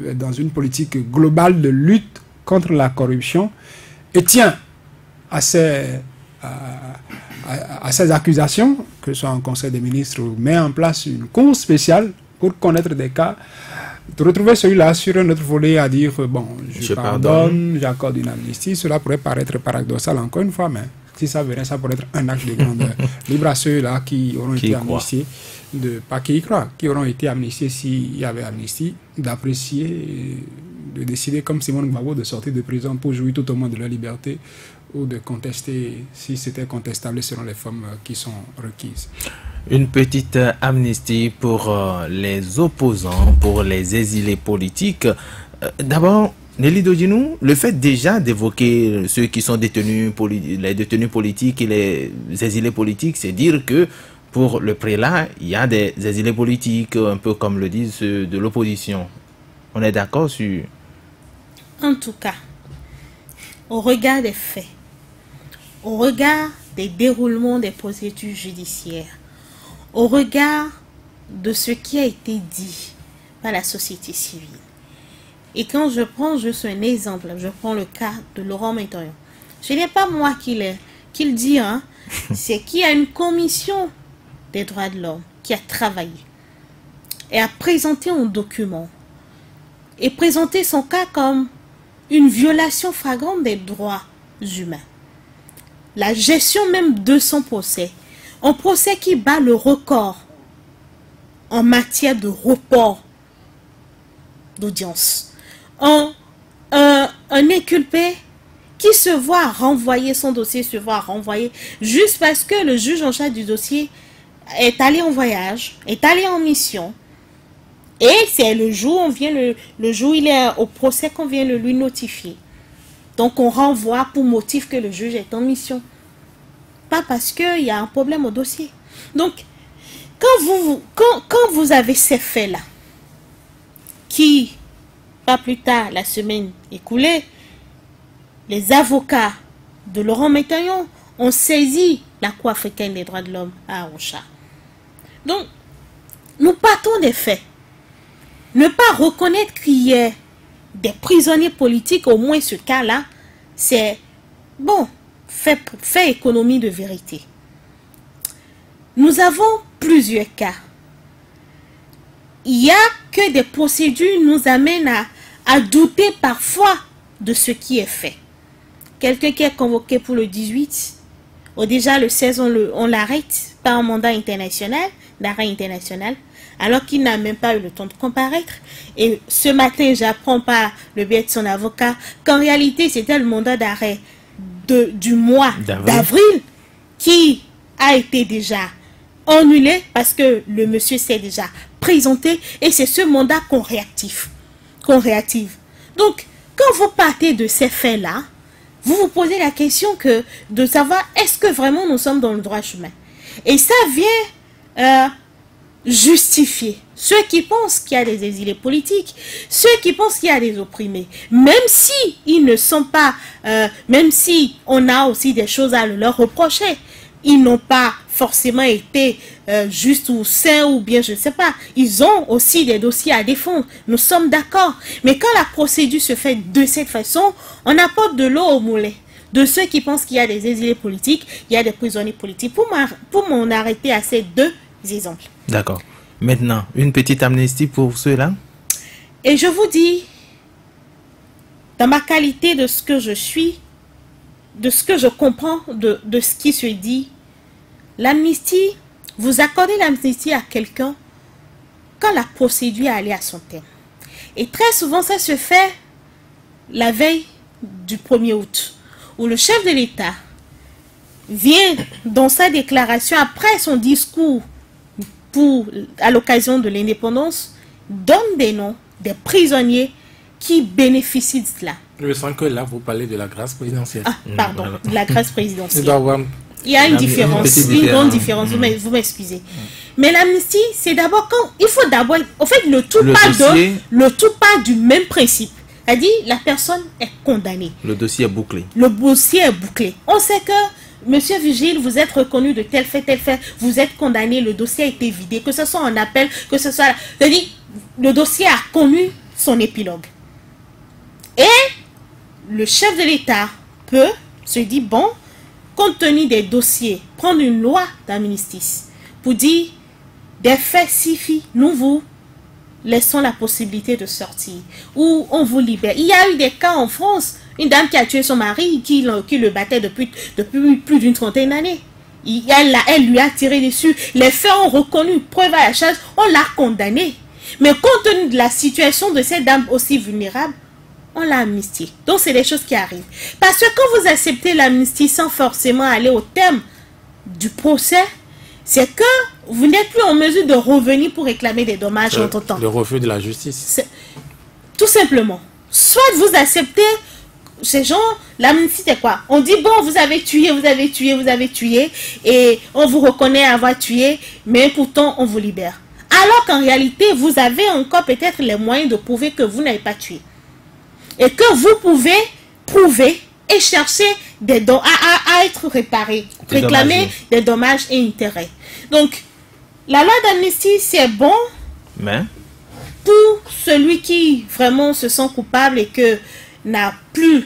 est dans une politique globale de lutte contre la corruption et tient à ces accusations, que ce soit un conseil des ministres ou met en place une cour spéciale pour connaître des cas, de retrouver celui-là sur un autre volet à dire bon, je pardonne, j'accorde une amnistie, cela pourrait paraître paradoxal encore une fois, mais si ça venait, ça pourrait être un acte de grandeur. Libre à ceux-là qui auront été amnistiés, pas qui y croient, qui auront été amnistiés s'il y avait amnistie, d'apprécier, de décider comme Simone Gbagbo de sortir de prison pour jouir tout au moins de leur liberté ou de contester si c'était contestable selon les formes qui sont requises. Une petite amnistie pour les opposants, pour les exilés politiques. D'abord, Nelly Dodjinou, le fait déjà d'évoquer ceux qui sont détenus, les détenus politiques et les exilés politiques, c'est dire que pour le prélat, il y a des exilés politiques, un peu comme le disent ceux de l'opposition. On est d'accord sur... En tout cas, au regard des faits, au regard des déroulements des procédures judiciaires, au regard de ce qui a été dit par la société civile, et quand je prends juste un exemple, je prends le cas de Laurent Métoyon. Ce n'est pas moi qui le dis, hein, c'est qu'il y a une commission des droits de l'homme qui a travaillé et a présenté un document et présenté son cas comme une violation flagrante des droits humains. La gestion même de son procès, un procès qui bat le record en matière de report d'audience. Un inculpé qui se voit renvoyer, son dossier se voit renvoyer juste parce que le juge en charge du dossier est allé en voyage, est allé en mission. Et c'est le jour où le jour où il est au procès qu'on vient le lui notifier. Donc on renvoie pour motif que le juge est en mission. Pas parce qu'il y a un problème au dossier. Donc, quand vous avez ces faits-là, qui, pas plus tard, la semaine écoulée, les avocats de Laurent Métoyon ont saisi la Cour africaine des droits de l'homme à Arusha. Donc, nous partons des faits. Ne pas reconnaître qu'il y ait des prisonniers politiques, au moins ce cas-là, c'est, bon, fait économie de vérité. Nous avons plusieurs cas. Il n'y a que des procédures nous amènent à douter parfois de ce qui est fait. Quelqu'un qui est convoqué pour le 18, déjà le 16, on l'arrête par un mandat international, d'arrêt international, alors qu'il n'a même pas eu le temps de comparaître. Et ce matin, j'apprends par le biais de son avocat qu'en réalité, c'était le mandat d'arrêt du mois d'avril qui a été déjà annulé parce que le monsieur s'est déjà présenté et c'est ce mandat qu'on réactive. Donc, quand vous partez de ces faits-là, vous vous posez la question de savoir est-ce que vraiment nous sommes dans le droit chemin. Et ça vient justifier ceux qui pensent qu'il y a des exilés politiques, ceux qui pensent qu'il y a des opprimés, même si ils ne sont pas, même si on a aussi des choses à leur reprocher, ils n'ont pas forcément été justes ou sains ou bien je ne sais pas, ils ont aussi des dossiers à défendre, nous sommes d'accord, mais quand la procédure se fait de cette façon, on apporte de l'eau au moulin de ceux qui pensent qu'il y a des exilés politiques, il y a des prisonniers politiques, pour m'en arrêter à ces deux exemples. D'accord. Maintenant, une petite amnistie pour ceux-là. Et je vous dis, dans ma qualité de ce que je suis, de ce que je comprends, de ce qui se dit, l'amnistie, vous accordez l'amnistie à quelqu'un quand la procédure est allée à son terme. Et très souvent, ça se fait la veille du 1er août, où le chef de l'État vient dans sa déclaration, après son discours à l'occasion de l'indépendance, donne des noms des prisonniers qui bénéficient de cela. Je sens que là, vous parlez de la grâce présidentielle. Ah, pardon, de la grâce présidentielle. Il y a une grande différence, vous m'excusez. Mais l'amnistie, c'est d'abord quand... Il faut d'abord... En fait, le tout part du même principe. C'est-à-dire, la personne est condamnée. Le dossier est bouclé. Le dossier est bouclé. On sait que Monsieur Vigile, vous êtes reconnu de tel fait, vous êtes condamné, le dossier a été vidé, que ce soit en appel, que ce soit... Le dossier a connu son épilogue. Et le chef de l'État peut se dire, bon, compte tenu des dossiers, prendre une loi d'amnistie pour dire, des faits suffisent, nous vous laissons la possibilité de sortir, ou on vous libère. Il y a eu des cas en France, une dame qui a tué son mari, qui le battait depuis plus d'une trentaine d'années. Elle lui a tiré dessus, les faits ont reconnu, preuve à la charge, on l'a condamné. Mais compte tenu de la situation de cette dame aussi vulnérable, on l'a amnistié. Donc c'est des choses qui arrivent. Parce que quand vous acceptez l'amnistie sans forcément aller au terme du procès, c'est que vous n'êtes plus en mesure de revenir pour réclamer des dommages entre temps. Le refus de la justice. Tout simplement. Soit vous acceptez, ces gens, l'amnistie c'est quoi? On dit bon, vous avez tué, et on vous reconnaît avoir tué, mais pourtant on vous libère. Alors qu'en réalité, vous avez encore peut-être les moyens de prouver que vous n'avez pas tué. Et que vous pouvez prouver et chercher à être réparé, réclamer des dommages et intérêts. Donc, la loi d'amnistie, c'est bon, mais pour celui qui vraiment se sent coupable et que n'a plus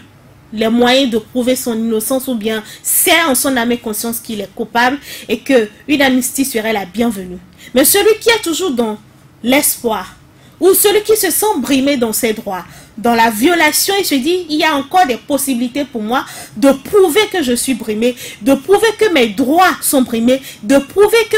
les moyens de prouver son innocence, ou bien sait en son âme et conscience qu'il est coupable, et que une amnistie serait la bienvenue. Mais celui qui est toujours dans l'espoir, ou celui qui se sent brimé dans ses droits, dans la violation, il se dit, il y a encore des possibilités pour moi de prouver que je suis brimé, de prouver que mes droits sont brimés, de prouver que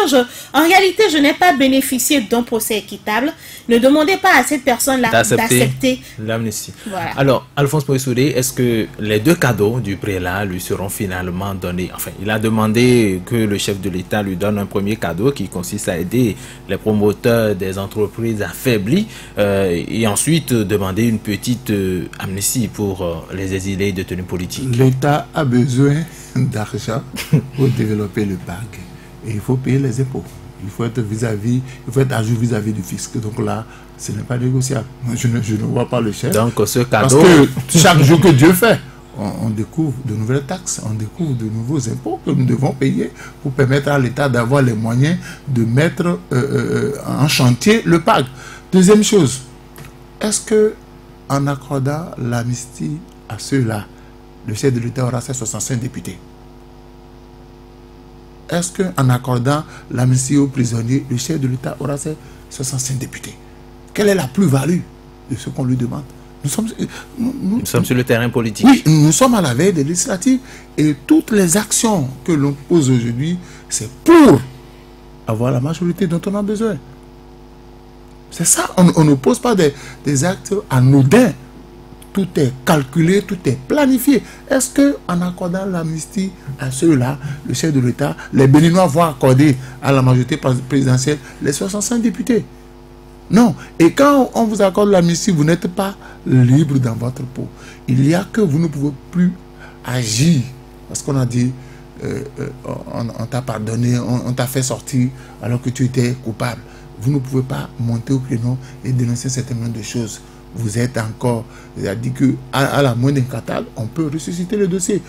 en réalité, je n'ai pas bénéficié d'un procès équitable. Ne demandez pas à cette personne-là d'accepter l'amnistie. Voilà. Alors, Alphonse Poissoudé, est-ce que les deux cadeaux du prélat lui seront finalement donnés? Enfin, il a demandé que le chef de l'État lui donne un premier cadeau qui consiste à aider les promoteurs des entreprises affaiblies et ensuite demander une petite amnistie pour les exilés détenus politiques. L'État a besoin d'argent pour développer le PAG. Et il faut payer les impôts. Il faut être à jour vis-à-vis du fisc. Donc là, ce n'est pas négociable. Je ne vois pas le chef. Donc ce cadeau... Parce que chaque jour que Dieu fait, on découvre de nouvelles taxes, on découvre de nouveaux impôts que nous devons payer pour permettre à l'État d'avoir les moyens de mettre en chantier le PAG. Deuxième chose, est-ce que en accordant l'amnistie à ceux-là, le chef de l'État aura ses 65 députés? Est-ce qu'en accordant l'amnistie aux prisonniers, le chef de l'État aura ses 65 députés? Quelle est la plus-value de ce qu'on lui demande? Nous sommes sur le terrain politique. Oui, nous sommes à la veille des législatives et toutes les actions que l'on pose aujourd'hui, c'est pour avoir la majorité dont on a besoin. C'est ça, on ne pose pas des actes anodins. Tout est calculé, tout est planifié. Est-ce qu'en accordant l'amnistie à ceux-là, le chef de l'État, les Béninois vont accorder à la majorité présidentielle les 65 députés? Non. Et quand on vous accorde l'amnistie, vous n'êtes pas libre dans votre peau. Il y a que vous ne pouvez plus agir. Parce qu'on a dit, on t'a pardonné, on t'a fait sortir alors que tu étais coupable. Vous ne pouvez pas monter au créneau et dénoncer un certain nombre de choses. Vous êtes encore... Il a dit qu'à la moindre incartade, on peut ressusciter le dossier.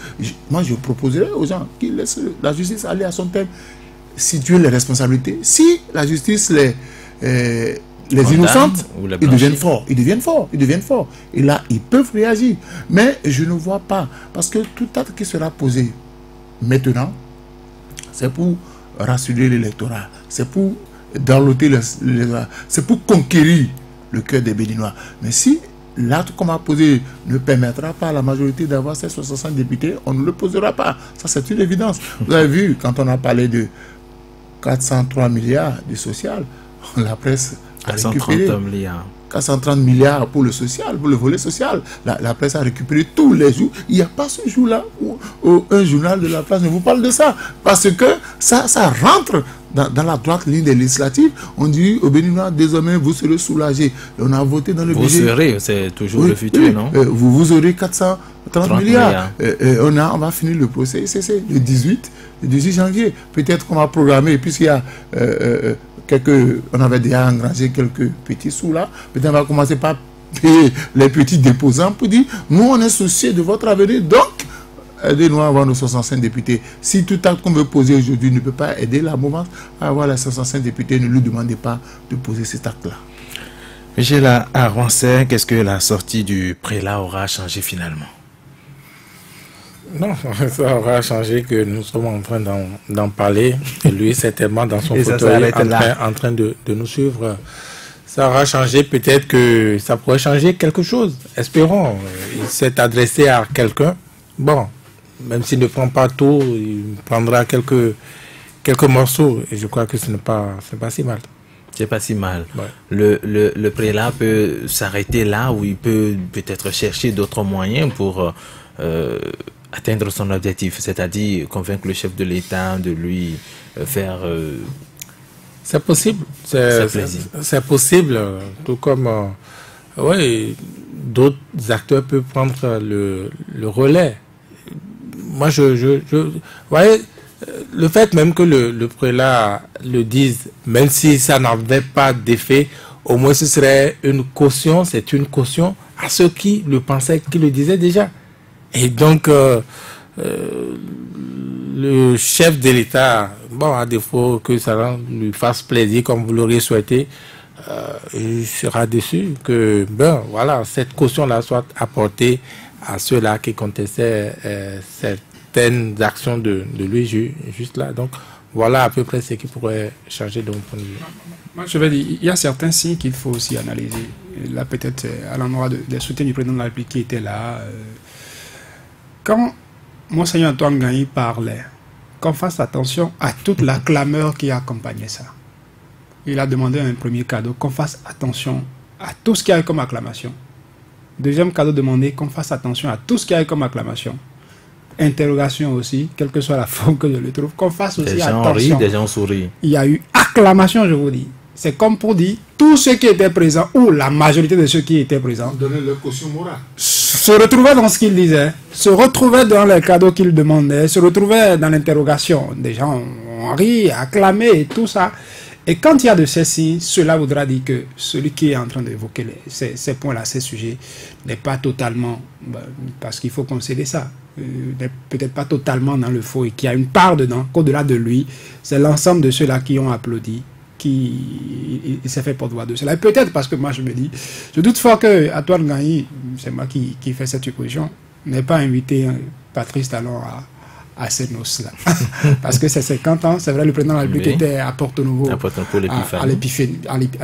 Moi, je proposerais aux gens qui laissent la justice aller à son terme, situer les responsabilités. Si la justice les innocentes, ils deviennent forts. Ils deviennent forts. Et là, ils peuvent réagir. Mais je ne vois pas. Parce que tout acte qui sera posé maintenant, c'est pour rassurer l'électorat. C'est pour d'enloter c'est pour conquérir le cœur des Béninois. Mais si l'acte qu'on va poser ne permettra pas à la majorité d'avoir ces 65 députés, on ne le posera pas. Ça, c'est une évidence. Vous avez vu, quand on a parlé de 403 milliards du social, la presse a récupéré 430 milliards pour le social, pour le volet social. La presse a récupéré tous les jours. Il n'y a pas ce jour-là où un journal de la presse ne vous parle de ça. Parce que ça rentre dans la droite ligne des législatives. On dit aux Béninois, désormais, vous serez soulagés. On a voté dans le budget. Vous serez, c'est toujours le futur, non? Vous aurez 430 milliards. On va finir le procès. C'est le 18 janvier. Peut-être qu'on va programmer, puisqu'il y a... on avait déjà engrangé quelques petits sous là. Peut-être on va commencer par payer les petits déposants pour dire, nous on est souciés de votre avenir, donc aidez-nous à avoir nos 65 députés. Si tout acte qu'on veut poser aujourd'hui ne peut pas aider la mouvance à avoir les 65 députés, ne lui demandez pas de poser cet acte-là. Vigile Arouanseh, qu'est-ce que la sortie du prélat aura changé finalement? Non, ça aura changé que nous sommes en train d'en parler. Et lui, certainement, dans son fauteuil, en train de nous suivre. Ça aura changé, peut-être que ça pourrait changer quelque chose. Espérons. Il s'est adressé à quelqu'un. Bon, même s'il ne prend pas tout, il prendra quelques morceaux. Et je crois que ce n'est pas si mal. C'est pas si mal. Ouais. Le prélat peut s'arrêter là où il peut peut-être chercher d'autres moyens pour atteindre son objectif, c'est-à-dire convaincre le chef de l'État de lui faire... C'est possible. C'est possible. Tout comme oui, d'autres acteurs peuvent prendre le relais. Moi, vous voyez, le fait même que le prélat le dise, même si ça n'avait pas d'effet, au moins ce serait une caution, c'est une caution à ceux qui le pensaient, qui le disaient déjà. Et donc, le chef de l'État, bon, à défaut que ça lui fasse plaisir comme vous l'auriez souhaité, il sera déçu que, ben, voilà, cette caution-là soit apportée à ceux-là qui contestaient certaines actions de lui juste là. Donc, voilà à peu près ce qui pourrait changer de mon point de vue. Moi, je vais dire, il y a certains signes qu'il faut aussi analyser. Là, peut-être à l'endroit des soutiens du président de la République qui était là. Quand Monseigneur Antoine Gaye parlait, qu'on fasse attention à toute la clameur qui accompagnait ça. Il a demandé un premier cadeau, qu'on fasse attention à tout ce qui a comme acclamation. Deuxième cadeau, demandé qu'on fasse attention à tout ce qui a comme acclamation. Interrogation aussi, quelle que soit la forme que je le trouve, qu'on fasse aussi attention. Des gens rient, des gens sourient. Il y a eu acclamation, je vous dis. C'est comme pour dire, tous ceux qui étaient présents, ou la majorité de ceux qui étaient présents, Donner leur caution morale. se retrouvaient dans ce qu'il disait, se retrouvaient dans les cadeaux qu'il demandait, se retrouvaient dans l'interrogation. Des gens ont ri, acclamé et tout ça. Et quand il y a de ces signes, cela voudra dire que celui qui est en train d'évoquer ces points-là, ces sujets, n'est pas totalement, parce qu'il faut concéder ça, n'est peut-être pas totalement dans le faux et qu'il y a une part dedans, qu'au-delà de lui, c'est l'ensemble de ceux-là qui ont applaudi, il s'est fait porte-voix de cela. Et peut-être parce que moi je me dis, je doute fort que Antoine Gaye, c'est moi qui fait cette supposition, n'ait pas invité Patrice Talon à ces noces-là. Parce que c'est 50 ans, c'est vrai, le président de la République était à Porto-Nouveau, à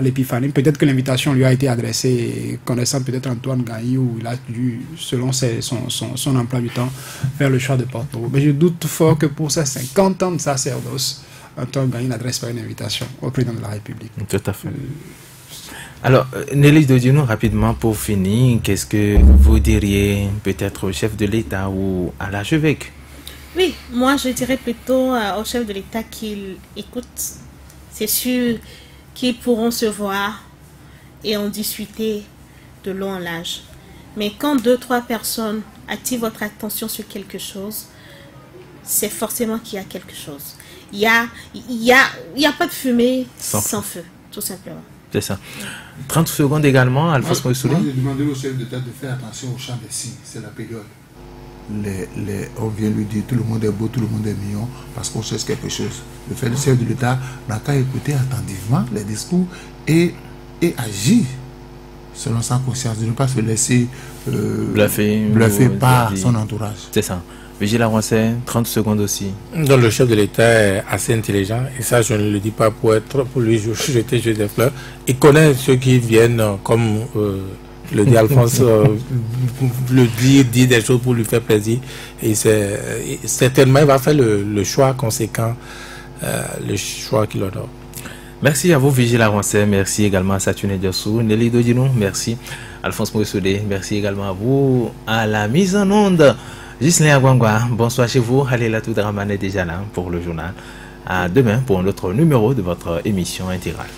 l'Épiphanie. Peut-être que l'invitation lui a été adressée, connaissant peut-être Antoine Gaye, où il a dû, selon son emploi du temps, faire le choix de Porto-Nouveau. Mais je doute fort que pour ces 50 ans de sacerdoce, Antoine Gaye n'adresse pas une invitation au président de la République. Tout à fait. Alors, Nelly Dodinou, rapidement pour finir, qu'est-ce que vous diriez peut-être au chef de l'État ou à l'archevêque? Oui, moi je dirais plutôt au chef de l'État qu'il écoute. C'est sûr qu'ils pourront se voir et en discuter de long en large. Mais quand 2-3 personnes attirent votre attention sur quelque chose, c'est forcément qu'il y a quelque chose. Il y a pas de fumée sans feu, tout simplement. C'est ça. 30 secondes également, Alphonse Moïsouli. Moi, j'ai demandé au chef d'État de faire attention au champ des signes, c'est la période. On vient lui dire tout le monde est beau, tout le monde est mignon, parce qu'on cherche quelque chose. Le fait du chef de l'État n'a qu'à écouter attentivement les discours et agir selon sa conscience, de ne pas se laisser bluffer par son entourage. C'est ça. Vigile Arouanseh, 30 secondes aussi. Donc le chef de l'État est assez intelligent, et ça je ne le dis pas pour lui jeter des fleurs. Il connaît ceux qui viennent comme le dit Alphonse, dit des choses pour lui faire plaisir, et certainement il va faire le choix conséquent, le choix qu'il honore. Merci à vous Vigile Arouanseh, merci également à Satuné Diassou, Nelly Dodinou, merci Alphonse Moïsouli, merci également à vous à la mise en onde. Ghislain Agwangwa, bonsoir chez vous. Halela Toudraman est déjà là pour le journal. À demain pour un autre numéro de votre émission intégrale.